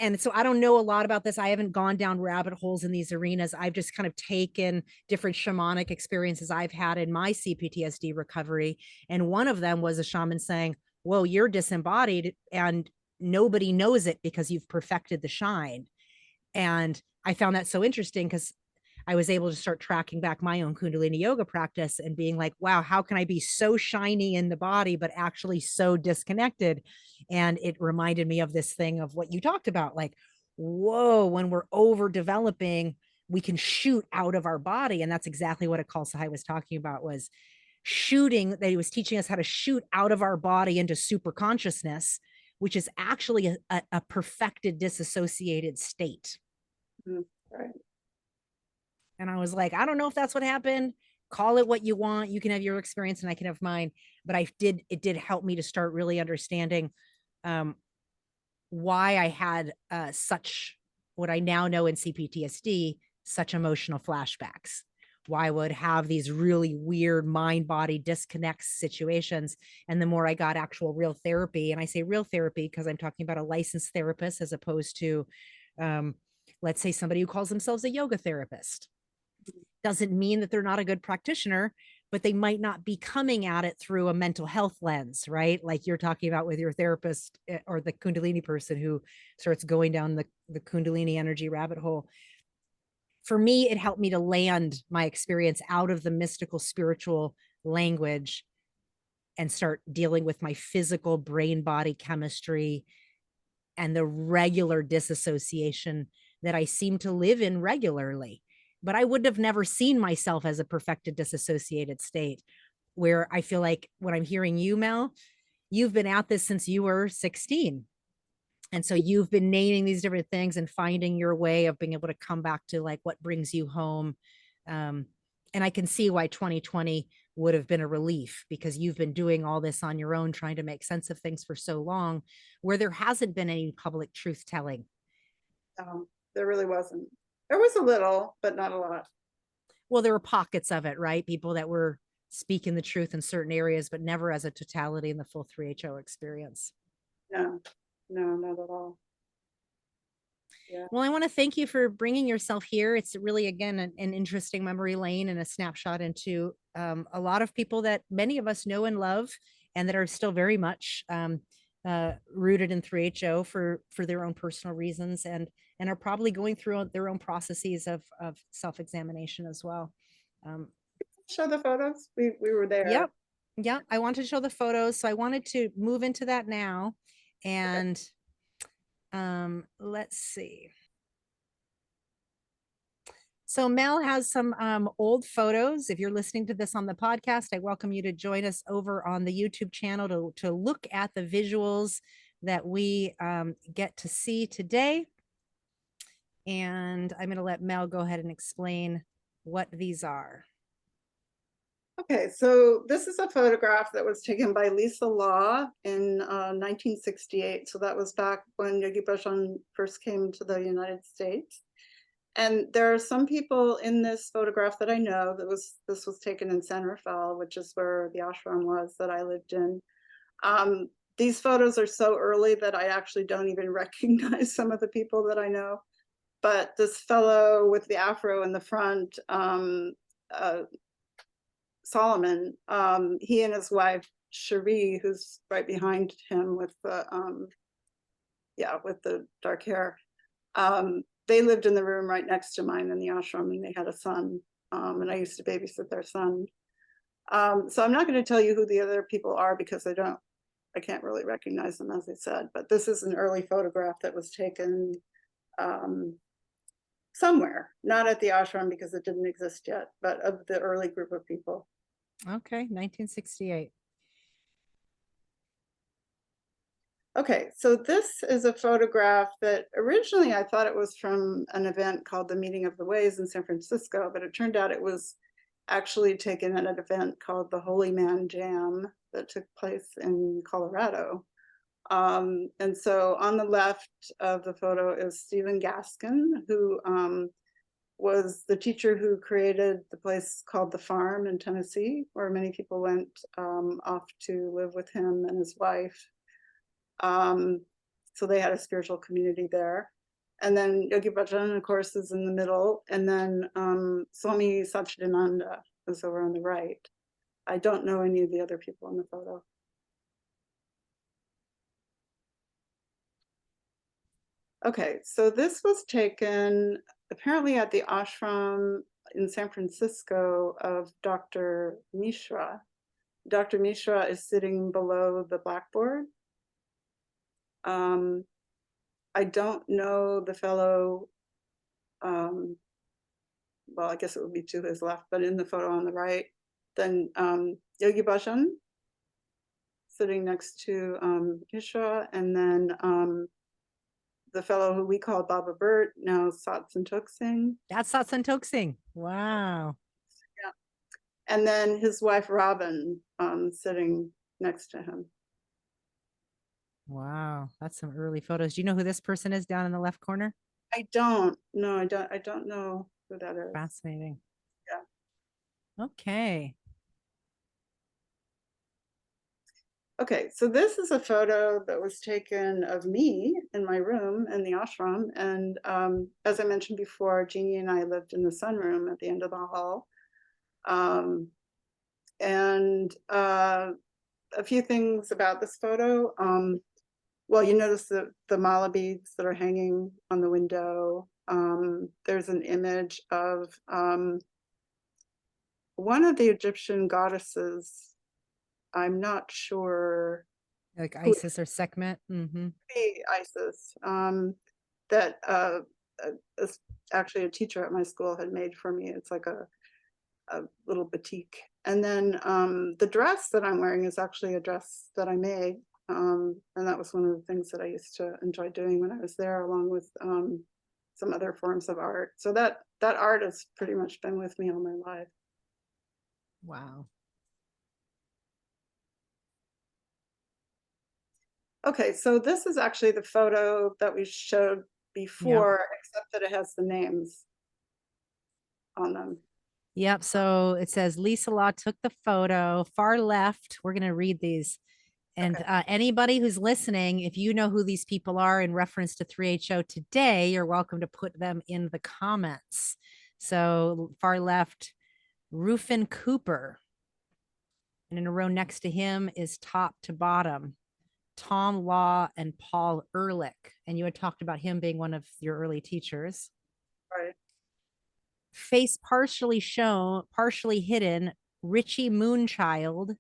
And so I don't know a lot about this. I haven't gone down rabbit holes in these arenas. I've just kind of taken different shamanic experiences I've had in my CPTSD recovery. And one of them was a shaman saying, well, you're disembodied and nobody knows it because you've perfected the shine. And I found that so interesting because I was able to start tracking back my own Kundalini yoga practice and being like, wow, how can I be so shiny in the body, but actually so disconnected? And it reminded me of this thing of what you talked about, like, whoa, when we're overdeveloping, we can shoot out of our body. And that's exactly what Akal Sahai was talking about, was shooting, that he was teaching us how to shoot out of our body into super consciousness, which is actually a perfected disassociated state. Right. And I was like, I don't know if that's what happened. Call it what you want. You can have your experience and I can have mine. But it did help me to start really understanding why I had such, what I now know in CPTSD, such emotional flashbacks. Why I would have these really weird mind body disconnects situations. And the more I got actual real therapy, and I say real therapy because I'm talking about a licensed therapist as opposed to, let's say, somebody who calls themselves a yoga therapist. Doesn't mean that they're not a good practitioner, but they might not be coming at it through a mental health lens, right? Like you're talking about with your therapist or the Kundalini person who starts going down the Kundalini energy rabbit hole. For me, it helped me to land my experience out of the mystical spiritual language and start dealing with my physical brain body chemistry and the regular disassociation that I seem to live in regularly. But I would have never seen myself as a perfected disassociated state, where I feel like when I'm hearing you, Mel, you've been at this since you were 16. And so you've been naming these different things and finding your way of being able to come back to like what brings you home. And I can see why 2020 would have been a relief, because you've been doing all this on your own, trying to make sense of things for so long, where there hasn't been any public truth telling. There really wasn't. There was a little, but not a lot. Well, there were pockets of it, right? People that were speaking the truth in certain areas, but never as a totality in the full 3HO experience. No, not at all. Yeah. Well, I want to thank you for bringing yourself here. It's really, again, an interesting memory lane and a snapshot into a lot of people that many of us know and love, and that are still very much rooted in 3HO for their own personal reasons, and are probably going through their own processes of self-examination as well. Show the photos. We were there. Yep. I wanted to show the photos, so I wanted to move into that now. And let's see. So Mel has some old photos. If you're listening to this on the podcast, I welcome you to join us over on the YouTube channel to look at the visuals that we get to see today. And I'm going to let Mel go ahead and explain what these are. Okay, so this is a photograph that was taken by Lisa Law in 1968. So that was back when Yogi Bhajan first came to the United States. And there are some people in this photograph that I know that this was taken in San Rafael, which is where the ashram was that I lived in. These photos are so early that I actually don't even recognize some of the people that I know. But this fellow with the afro in the front, Solomon, he and his wife Cherie, who's right behind him with the dark hair, they lived in the room right next to mine in the ashram, and they had a son, and I used to babysit their son. So I'm not going to tell you who the other people are because I can't really recognize them, as I said. But this is an early photograph that was taken somewhere, not at the ashram because it didn't exist yet, but of the early group of people. Okay, 1968. Okay, so this is a photograph that originally I thought it was from an event called the Meeting of the Ways in San Francisco, but it turned out it was actually taken at an event called the Holy Man Jam that took place in Colorado. And so on the left of the photo is Stephen Gaskin, who was the teacher who created the place called The Farm in Tennessee, where many people went off to live with him and his wife. So they had a spiritual community there. And then Yogi Bhajan, of course, is in the middle. And then Swami Satchidananda is over on the right. I don't know any of the other people in the photo. Okay, so this was taken apparently at the ashram in San Francisco of Dr. Mishra. Dr. Mishra is sitting below the blackboard. I don't know the fellow, well, I guess it would be to his left, but in the photo on the right, then Yogi Bhajan sitting next to Mishra, and then the fellow who we call Baba Bert, now Sat Santokh Singh. That's Sat Santokh Singh. Wow. Yeah. And then his wife, Robin, sitting next to him. Wow. That's some early photos. Do you know who this person is down in the left corner? I don't know who that is. Fascinating. Yeah. Okay. Okay, so this is a photo that was taken of me in my room in the ashram. And as I mentioned before, Jeannie and I lived in the sunroom at the end of the hall. A few things about this photo. Well, you notice the mala beads that are hanging on the window. There's an image of one of the Egyptian goddesses. I'm not sure. Like Isis or Sekhmet. Mm-hmm. Isis, that actually a teacher at my school had made for me. It's like a little batik. And then the dress that I'm wearing is actually a dress that I made. And that was one of the things that I used to enjoy doing when I was there, along with some other forms of art. So that art has pretty much been with me all my life. Wow. Okay, so this is actually the photo that we showed before, except that it has the names on them. Yep. So it says Lisa Law took the photo. Far left. We're going to read these. And anybody who's listening, if you know who these people are in reference to 3HO today, you're welcome to put them in the comments. So far left, Rufin Cooper. And in a row next to him is top to bottom, Tom Law and Paul Ehrlich. And you had talked about him being one of your early teachers. Right. Face partially shown, partially hidden, Richie Moonchild,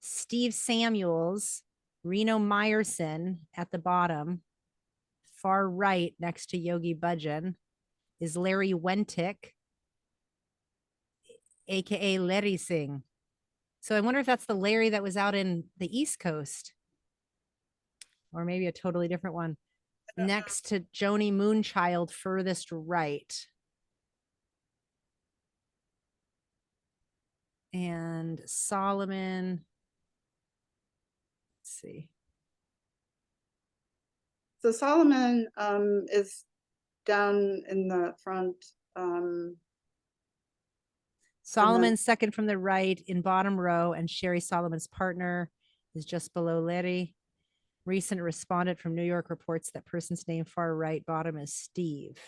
Steve Samuels, Reno Meyerson at the bottom. Far right next to Yogi Bhajan is Larry Wentick, aka Larry Singh. So I wonder if that's the Larry that was out in the East Coast, or maybe a totally different one. Next to Joni Moonchild, furthest right. And Solomon, let's see. So Solomon is down in the front. Solomon's second from the right in bottom row, and Sherry Solomon's partner is just below Larry. Recent respondent from New York reports that person's name far right bottom is Steve.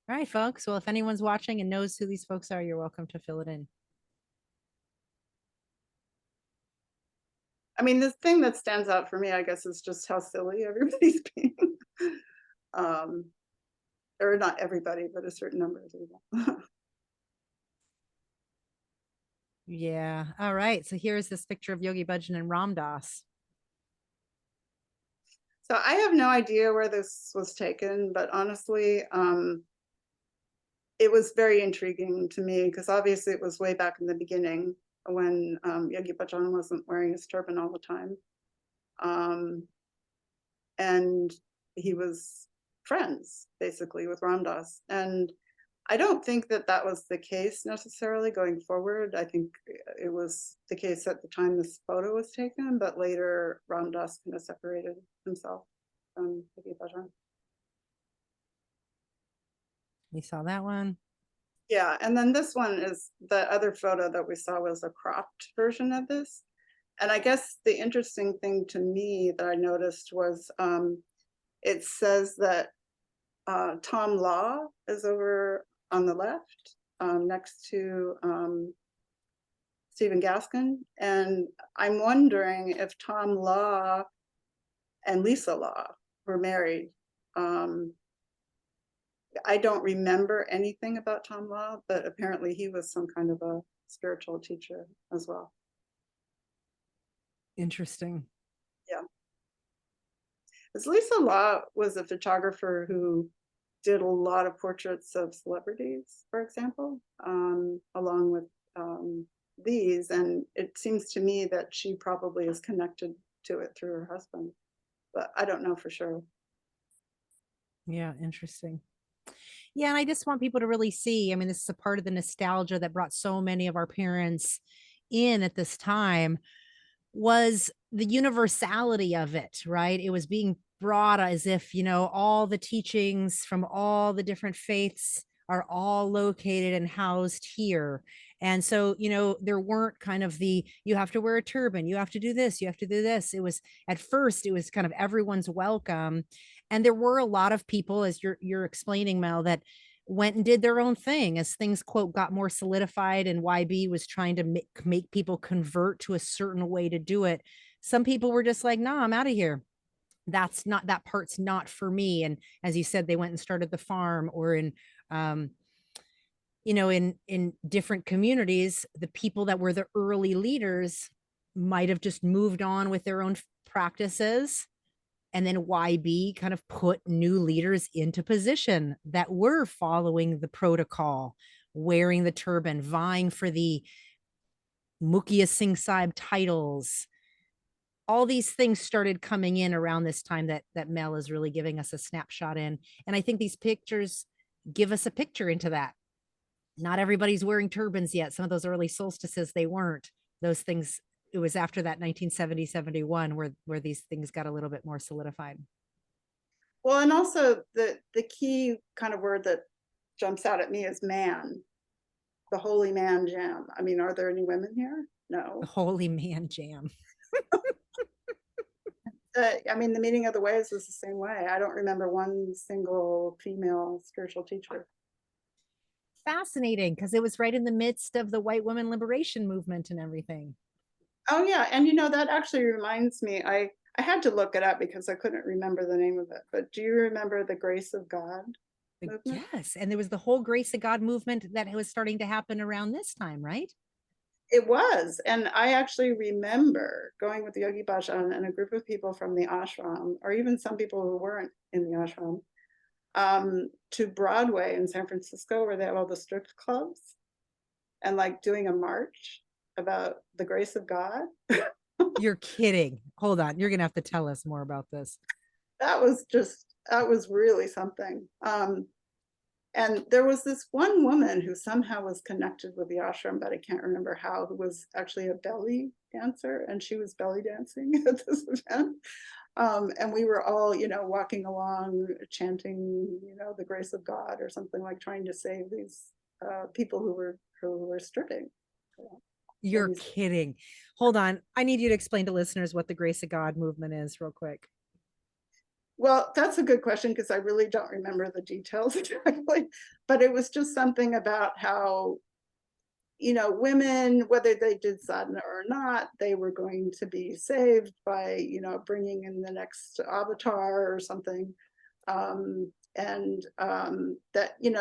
All right, folks. Well, if anyone's watching and knows who these folks are, you're welcome to fill it in. I mean, the thing that stands out for me, I guess, is just how silly everybody's being. Or not everybody, but a certain number of people. Yeah. All right. So here's this picture of Yogi Bhajan and Ram Dass. So I have no idea where this was taken, but honestly, it was very intriguing to me because obviously it was way back in the beginning when Yogi Bhajan wasn't wearing his turban all the time. And he was friends basically with Ram Dass. And I don't think that that was the case necessarily going forward. I think it was the case at the time this photo was taken, but later Ram Dass kind of separated himself from Yogi Bhajan. We saw that one. Yeah, and then this one is the other photo that we saw was a cropped version of this. And I guess the interesting thing to me that I noticed was it says that Tom Law is over on the left next to Stephen Gaskin. And I'm wondering if Tom Law and Lisa Law were married. I don't remember anything about Tom Law, but apparently he was some kind of a spiritual teacher as well. Interesting. Yeah. Because Lisa Law was a photographer who did a lot of portraits of celebrities, for example, along with these. And it seems to me that she probably is connected to it through her husband, but I don't know for sure. Yeah, interesting. Yeah, and I just want people to really see. I mean, this is a part of the nostalgia that brought so many of our parents in at this time, was the universality of it, right? It was being brought as if, all the teachings from all the different faiths are all located and housed here. And so, there weren't kind of you have to wear a turban, you have to do this, you have to do this. It was, at first, it was kind of everyone's welcome. And there were a lot of people, as you're explaining, Mel, that went and did their own thing as things, quote, got more solidified, and YB was trying to make people convert to a certain way to do it. Some people were just like, nah, I'm out of here. That part's not for me. And as you said, they went and started the farm, or in different communities, the people that were the early leaders might have just moved on with their own practices. And then YB kind of put new leaders into position that were following the protocol, wearing the turban, vying for the Mukhya Singh Sahib titles. All these things started coming in around this time that Mel is really giving us a snapshot in. And I think these pictures give us a picture into that. Not everybody's wearing turbans yet. Some of those early solstices, they weren't. Those things, it was after that 1970, 71 where these things got a little bit more solidified. Well, and also the key kind of word that jumps out at me is man, the holy man jam. I mean, are there any women here? No. The holy man jam. I mean, the meaning of the ways was the same way. I don't remember one single female spiritual teacher. Fascinating, because it was right in the midst of the white women liberation movement and everything. Oh yeah, and that actually reminds me, I had to look it up because I couldn't remember the name of it, but do you remember the Grace of God movement? Yes, and there was the whole Grace of God movement that was starting to happen around this time, right? It was, and I actually remember going with Yogi Bhajan and a group of people from the ashram, or even some people who weren't in the ashram, to Broadway in San Francisco, where they have all the strip clubs, and like doing a march about the grace of God. You're kidding. Hold on. You're going to have to tell us more about this. That was really something. And there was this one woman who somehow was connected with the ashram, but I can't remember how, who was actually a belly dancer, and she was belly dancing at this event. And we were all, walking along, chanting, the grace of God or something, like trying to save these people who were stripping. You're kidding. Hold on. I need you to explain to listeners what the Grace of God movement is real quick. Well, that's a good question, because I really don't remember the details exactly, but it was just something about how, women, whether they did sadhana or not, they were going to be saved by, bringing in the next avatar or something. That,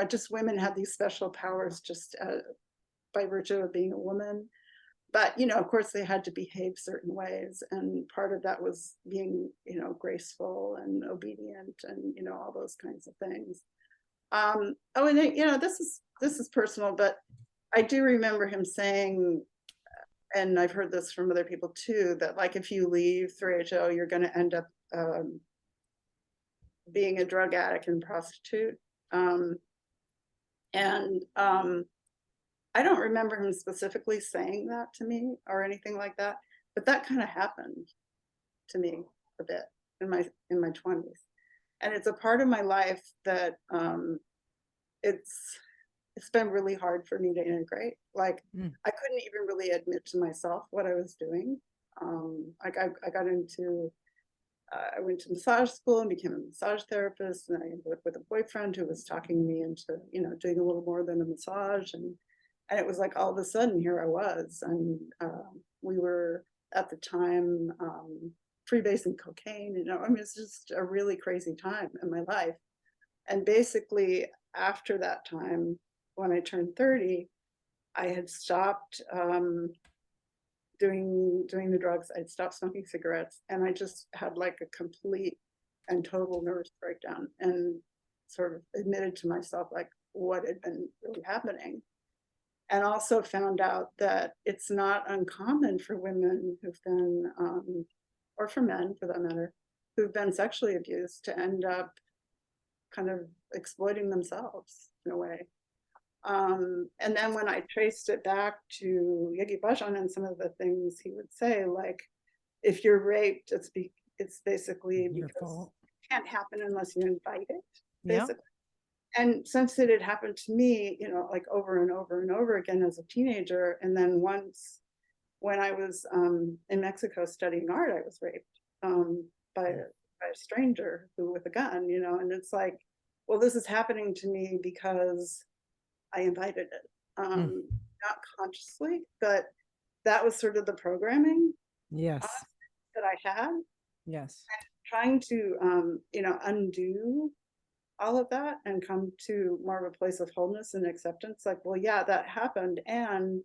just women had these special powers just by virtue of being a woman. But, of course, they had to behave certain ways. And part of that was being, graceful and obedient and, all those kinds of things. And this is personal, but I do remember him saying, and I've heard this from other people too, that like if you leave 3HO, you're going to end up being a drug addict and prostitute. I don't remember him specifically saying that to me or anything like that, but that kind of happened to me a bit in my 20s. And it's a part of my life that it's been really hard for me to integrate. Like I couldn't even really admit to myself what I was doing. I went to massage school and became a massage therapist, and I ended up with a boyfriend who was talking me into, doing a little more than a massage, and it was like all of a sudden here I was, and we were at the time freebasing cocaine. I mean, it's just a really crazy time in my life. And basically, after that time, when I turned 30, I had stopped doing the drugs. I'd stopped smoking cigarettes, and I just had like a complete and total nervous breakdown, and sort of admitted to myself like what had been really happening. And also found out that it's not uncommon for women who've been, or for men for that matter, who've been sexually abused to end up kind of exploiting themselves in a way. And then when I traced it back to Yogi Bhajan and some of the things he would say, like, if you're raped, it's basically Your because fault. it can't happen unless you invite it, Yeah. basically. And since it had happened to me, like over and over and over again as a teenager, and then once when I was in Mexico studying art, I was raped by a stranger who with a gun, and it's like, well, this is happening to me because I invited it, not consciously, but that was sort of the programming Yes. that I had. Yes. Trying to, undo all of that and come to more of a place of wholeness and acceptance. Like, well, yeah, that happened. And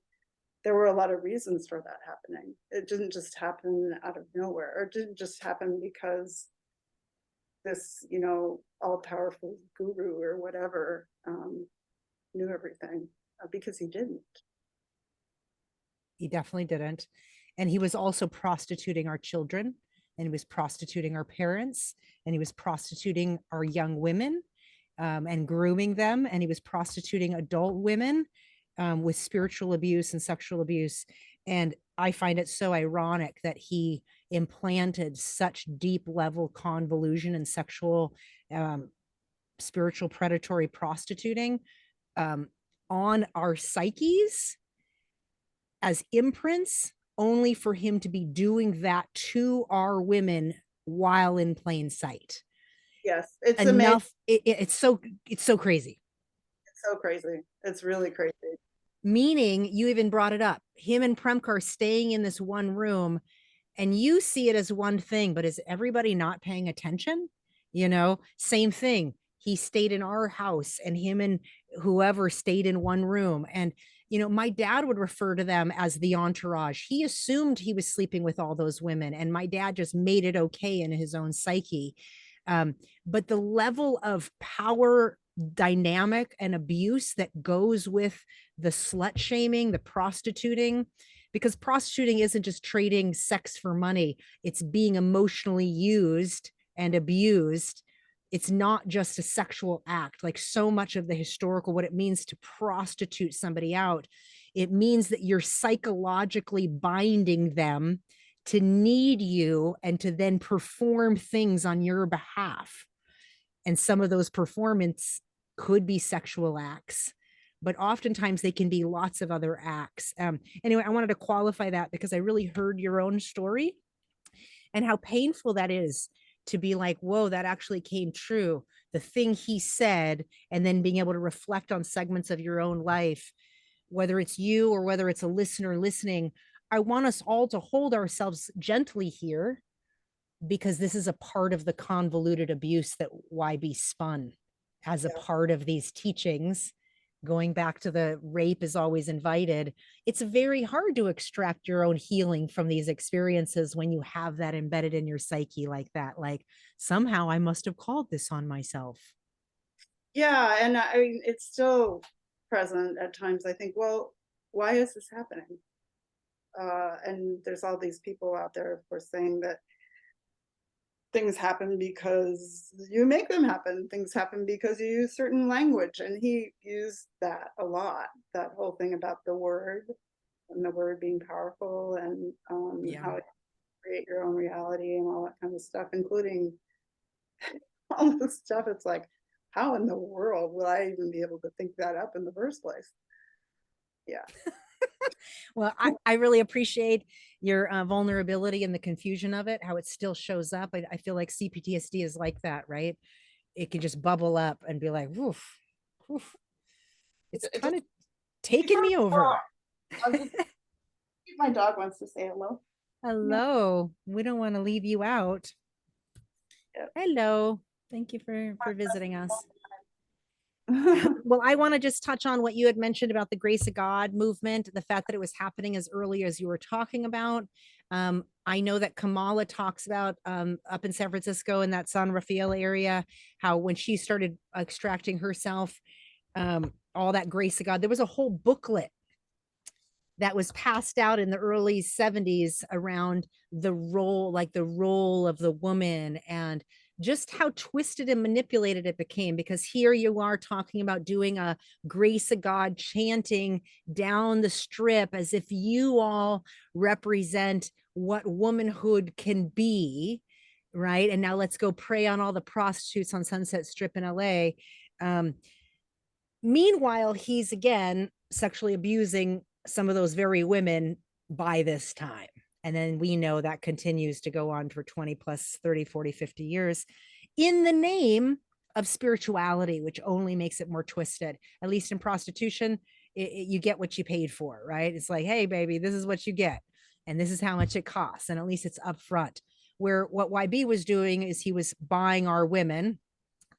there were a lot of reasons for that happening. It didn't just happen out of nowhere, or it didn't just happen because this, all powerful guru or whatever knew everything, because he didn't. He definitely didn't. And he was also prostituting our children, and he was prostituting our parents, and he was prostituting our young women and grooming them. And he was prostituting adult women with spiritual abuse and sexual abuse. And I find it so ironic that he implanted such deep level convolution and sexual, spiritual predatory prostituting on our psyches as imprints, only for him to be doing that to our women while in plain sight. Yes, it's enough. amazing. It's so crazy. It's so crazy. It's really crazy. Meaning, you even brought it up, him and Premkar staying in this one room, and you see it as one thing, but is everybody not paying attention? Same thing. He stayed in our house, and him and whoever stayed in one room. And my dad would refer to them as the entourage. He assumed he was sleeping with all those women, and my dad just made it okay in his own psyche. But the level of power dynamic and abuse that goes with the slut shaming, the prostituting, because prostituting isn't just trading sex for money, it's being emotionally used and abused. It's not just a sexual act. Like so much of the historical, what it means to prostitute somebody out, it means that you're psychologically binding them to need you and to then perform things on your behalf. And some of those performance could be sexual acts, but oftentimes they can be lots of other acts. Anyway, I wanted to qualify that because I really heard your own story and how painful that is to be like, whoa, that actually came true. The thing he said, and then being able to reflect on segments of your own life, whether it's you or whether it's a listener listening. I want us all to hold ourselves gently here, because this is a part of the convoluted abuse that YB spun as a part of these teachings. Going back to the rape is always invited. It's very hard to extract your own healing from these experiences when you have that embedded in your psyche like that. Like, somehow I must have called this on myself. Yeah, and I mean, it's still present at times. I think, well, why is this happening? And there's all these people out there, of course, saying that things happen because you make them happen. Things happen because you use certain language. And he used that a lot, that whole thing about the word and the word being powerful, and how it create your own reality and all that kind of stuff, including all this stuff. It's like, how in the world will I even be able to think that up in the first place? Yeah. Well, I really appreciate your vulnerability and the confusion of it, how it still shows up. I feel like CPTSD is like that, right? It can just bubble up and be like, woof, woof. It's kind of taking me over. My dog wants to say hello. Hello. We don't want to leave you out. Yep. Hello. Thank you for visiting us. Well, I want to just touch on what you had mentioned about the Grace of God movement, the fact that it was happening as early as you were talking about. I know that Kamala talks about up in San Francisco in that San Rafael area, how when she started extracting herself, all that Grace of God, there was a whole booklet that was passed out in the early 70s around the role, like the role of the woman, and just how twisted and manipulated it became. Because here you are talking about doing a Grace of God chanting down the strip as if you all represent what womanhood can be, right? And now let's go prey on all the prostitutes on Sunset Strip in LA. Meanwhile, he's again sexually abusing some of those very women by this time. And then we know that continues to go on for 20 plus 30, 40, 50 years in the name of spirituality, which only makes it more twisted. At least in prostitution, you get what you paid for, right? It's like, hey, baby, this is what you get. And this is how much it costs. And at least it's upfront. Where what YB was doing is he was buying our women,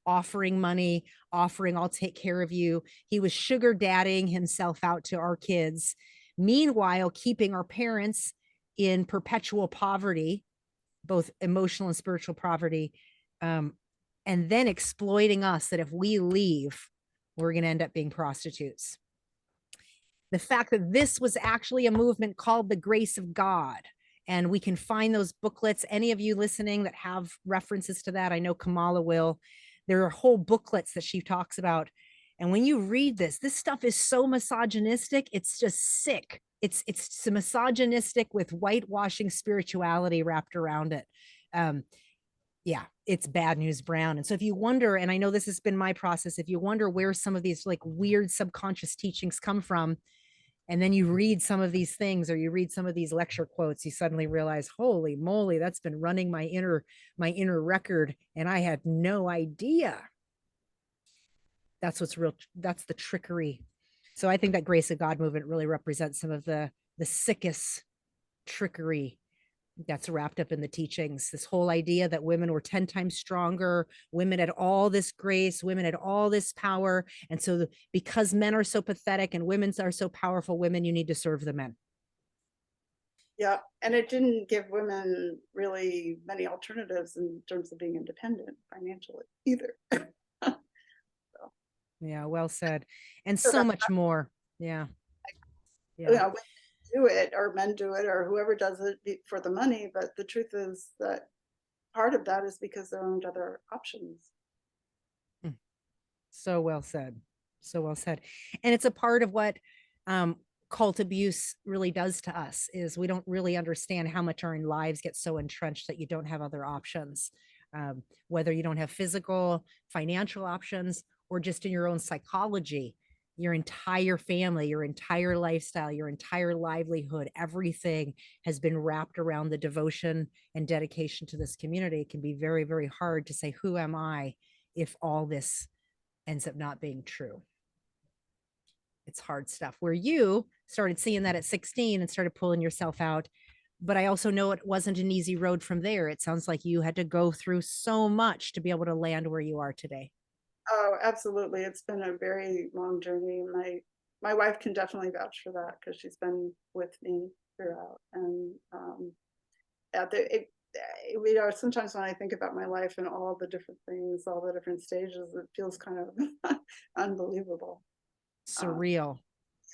offering money, offering, I'll take care of you. He was sugar daddying himself out to our kids. Meanwhile, keeping our parents in perpetual poverty, both emotional and spiritual poverty, and then exploiting us that if we leave, we're going to end up being prostitutes. The fact that this was actually a movement called the Grace of God, and we can find those booklets. Any of you listening that have references to that, I know Kamala will. There are whole booklets that she talks about. And when you read this stuff is so misogynistic. It's just sick. It's misogynistic with whitewashing spirituality wrapped around it. Yeah, it's bad news brown. And so if you wonder, and I know this has been my process, if you wonder where some of these like weird subconscious teachings come from, and then you read some of these things or you read some of these lecture quotes, you suddenly realize, holy moly, that's been running my inner record, and I had no idea. That's what's real. That's the trickery. So I think that Grace of God movement really represents some of the sickest trickery that's wrapped up in the teachings. This whole idea that women were 10 times stronger, women had all this grace, women had all this power. And so because men are so pathetic and women are so powerful, women, you need to serve the men. Yeah, and it didn't give women really many alternatives in terms of being independent financially either. Yeah, well said. And So so much more. Yeah. you know, women do it or men do it or whoever does it for the money, but the truth is that part of that is because there aren't other options. So well said. So well said. And it's a part of what cult abuse really does to us is we don't really understand how much our lives get so entrenched that you don't have other options, whether you don't have physical, financial options, or just in your own psychology. Your entire family, your entire lifestyle, your entire livelihood, everything has been wrapped around the devotion and dedication to this community. It can be very, very hard to say, who am I if all this ends up not being true? It's hard stuff. Where you started seeing that at 16 and started pulling yourself out. But I also know it wasn't an easy road from there. It sounds like you had to go through so much to be able to land where you are today. Oh, absolutely. It's been a very long journey. My wife can definitely vouch for that because she's been with me throughout. And you know, sometimes when I think about my life and all the different things, all the different stages, it feels kind of unbelievable. Surreal.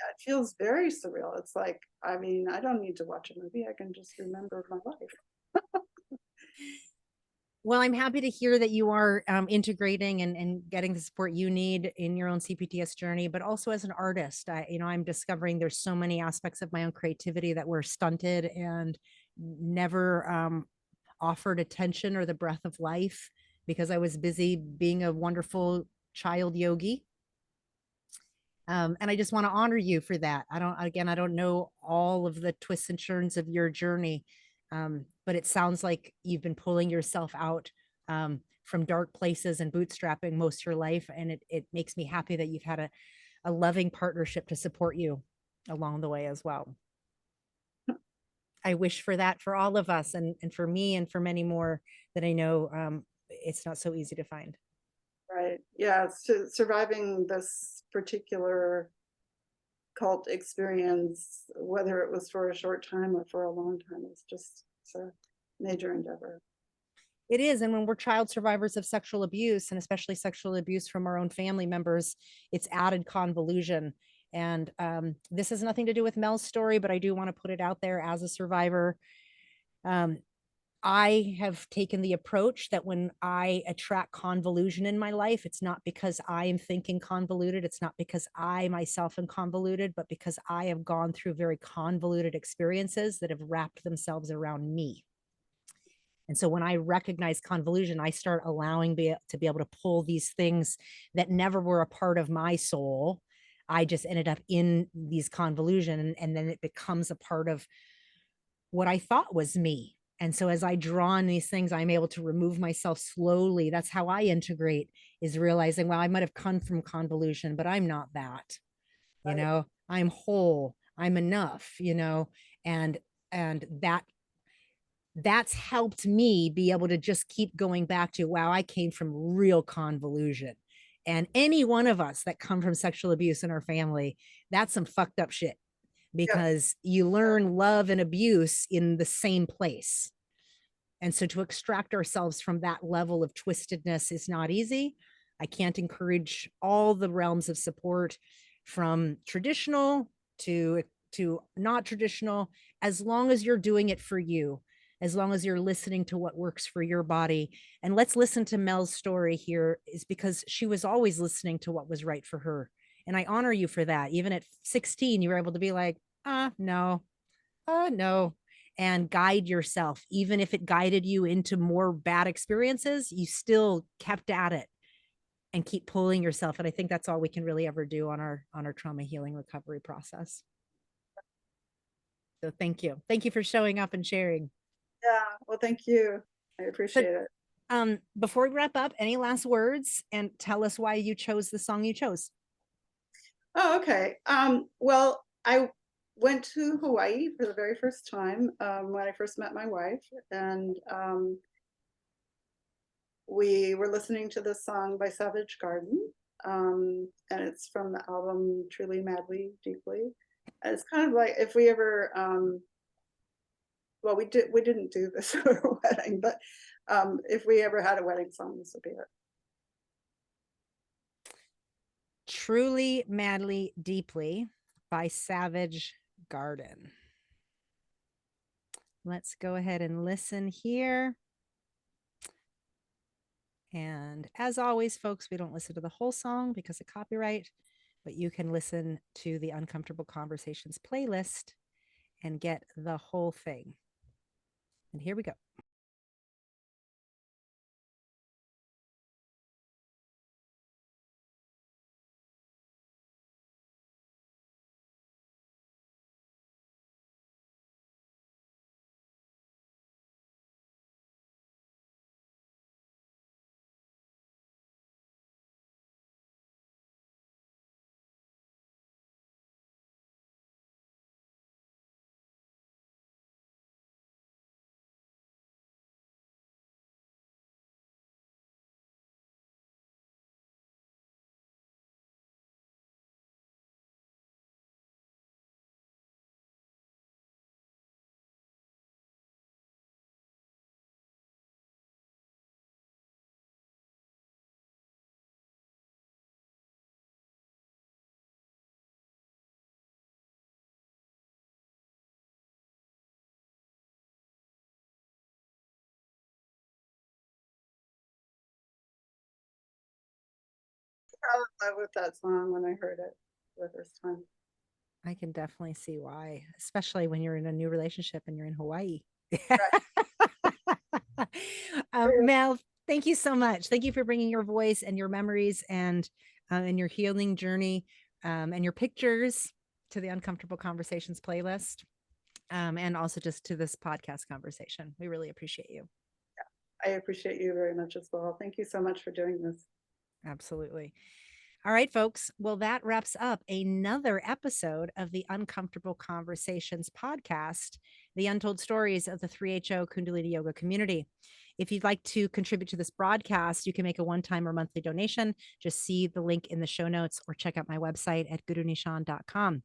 Yeah, it feels very surreal. It's like, I mean, I don't need to watch a movie. I can just remember my life. Well, I'm happy to hear that you are integrating and getting the support you need in your own CPTS journey, but also as an artist, I'm discovering there's so many aspects of my own creativity that were stunted and never offered attention or the breath of life because I was busy being a wonderful child yogi. And I just want to honor you for that. I don't know all of the twists and turns of your journey, but it sounds like you've been pulling yourself out from dark places and bootstrapping most of your life. And it makes me happy that you've had a loving partnership to support you along the way as well. I wish for that for all of us and for me and for many more that I know it's not so easy to find. Right. Yeah. Surviving this particular cult experience, whether it was for a short time or for a long time, is just it's a major endeavor. It is. And when we're child survivors of sexual abuse, and especially sexual abuse from our own family members, it's added convolution. And this has nothing to do with Mel's story, but I do want to put it out there as a survivor. Um, I have taken the approach that when I attract convolution in my life, it's not because I am thinking convoluted. It's not because I myself am convoluted, but because I have gone through very convoluted experiences that have wrapped themselves around me. And so when I recognize convolution, I start allowing to be able to pull these things that never were a part of my soul. I just ended up in these convolution, and then it becomes a part of what I thought was me. And so as I draw on these things, I'm able to remove myself slowly. That's how I integrate, is realizing, well, I might have come from convolution, but I'm not that, you know, I'm whole, I'm enough, you know, and that's helped me be able to just keep going back to, wow, I came from real convolution. And any one of us that come from sexual abuse in our family, that's some fucked up shit, because you learn love and abuse in the same place. And so to extract ourselves from that level of twistedness is not easy. I can't encourage all the realms of support, from traditional to not traditional, as long as you're doing it for you, as long as you're listening to what works for your body. And let's listen to Mel's story here, is because she was always listening to what was right for her. And I honor you for that. Even at 16, you were able to be like, no, no, and guide yourself. Even if it guided you into more bad experiences, you still kept at it and keep pulling yourself. And I think that's all we can really ever do on our trauma healing recovery process. So thank you. Thank you for showing up and sharing. Yeah. Well, thank you. I appreciate it. Before we wrap up, any last words, and tell us why you chose the song you chose? Oh, okay. Well, I went to Hawaii for the very first time when I first met my wife, and we were listening to this song by Savage Garden, and it's from the album Truly, Madly, Deeply. And it's kind of like, if we ever, well, we didn't do this for a wedding, but if we ever had a wedding song, this would be it. Truly, Madly, Deeply by Savage Garden. Let's go ahead and listen here. And as always, folks, we don't listen to the whole song because of copyright, but you can listen to the Uncomfortable Conversations playlist and get the whole thing. And here we go. I fell in love with that song when I heard it for the first time. I can definitely see why, especially when you're in a new relationship and you're in Hawaii. Mel, thank you so much. Thank you for bringing your voice and your memories and your healing journey and your pictures to the Uncomfortable Conversations playlist, and also just to this podcast conversation. We really appreciate you. I appreciate you very much as well. Thank you so much for doing this. Absolutely. All right, folks. Well, that wraps up another episode of the Uncomfortable Conversations podcast, the untold stories of the 3HO Kundalini Yoga community. If you'd like to contribute to this broadcast, you can make a one-time or monthly donation. Just see the link in the show notes or check out my website at gurunishan.com.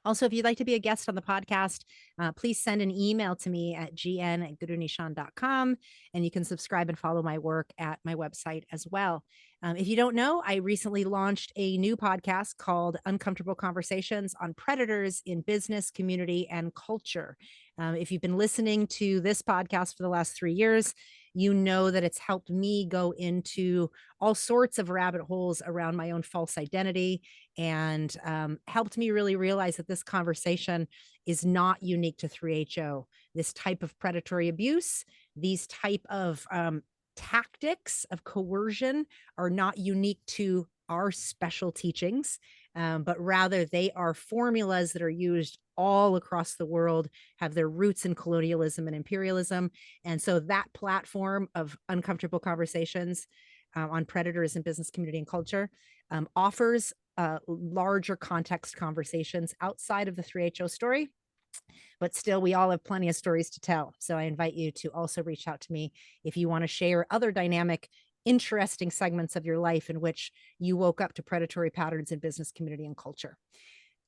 Also, if you'd like to be a guest on the podcast, please send an email to me at gn@gurunishan.com, and you can subscribe and follow my work at my website as well. If you don't know, I recently launched a new podcast called Uncomfortable Conversations on Predators in Business, Community, and Culture. If you've been listening to this podcast for the last 3 years, you know that it's helped me go into all sorts of rabbit holes around my own false identity and helped me really realize that this conversation is not unique to 3HO. This type of predatory abuse, these type of tactics of coercion are not unique to our special teachings, but rather they are formulas that are used all across the world, have their roots in colonialism and imperialism. And so that platform of Uncomfortable Conversations on Predators in Business, Community, and Culture offers larger context conversations outside of the 3HO story. But still, we all have plenty of stories to tell. So I invite you to also reach out to me if you want to share other dynamic, interesting segments of your life in which you woke up to predatory patterns in business, community, and culture.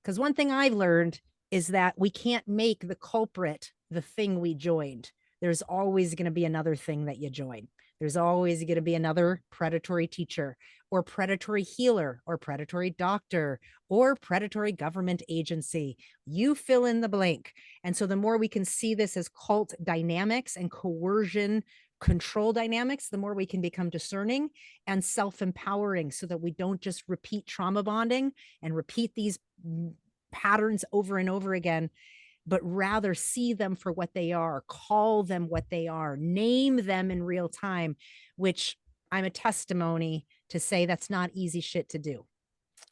Because one thing I've learned is that we can't make the culprit the thing we joined. There's always going to be another thing that you join. There's always going to be another predatory teacher or predatory healer or predatory doctor or predatory government agency. You fill in the blank. And so the more we can see this as cult dynamics and coercion control dynamics, the more we can become discerning and self-empowering so that we don't just repeat trauma bonding and repeat these patterns over and over again, but rather see them for what they are, call them what they are, name them in real time, which I'm a testimony to say that's not easy shit to do.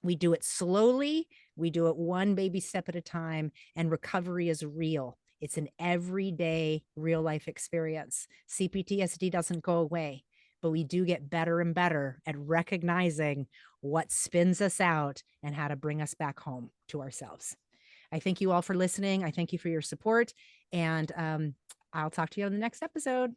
We do it slowly. We do it one baby step at a time, and recovery is real. It's an everyday real life experience. CPTSD doesn't go away, but we do get better and better at recognizing what spins us out and how to bring us back home to ourselves. I thank you all for listening. I thank you for your support, and I'll talk to you on the next episode.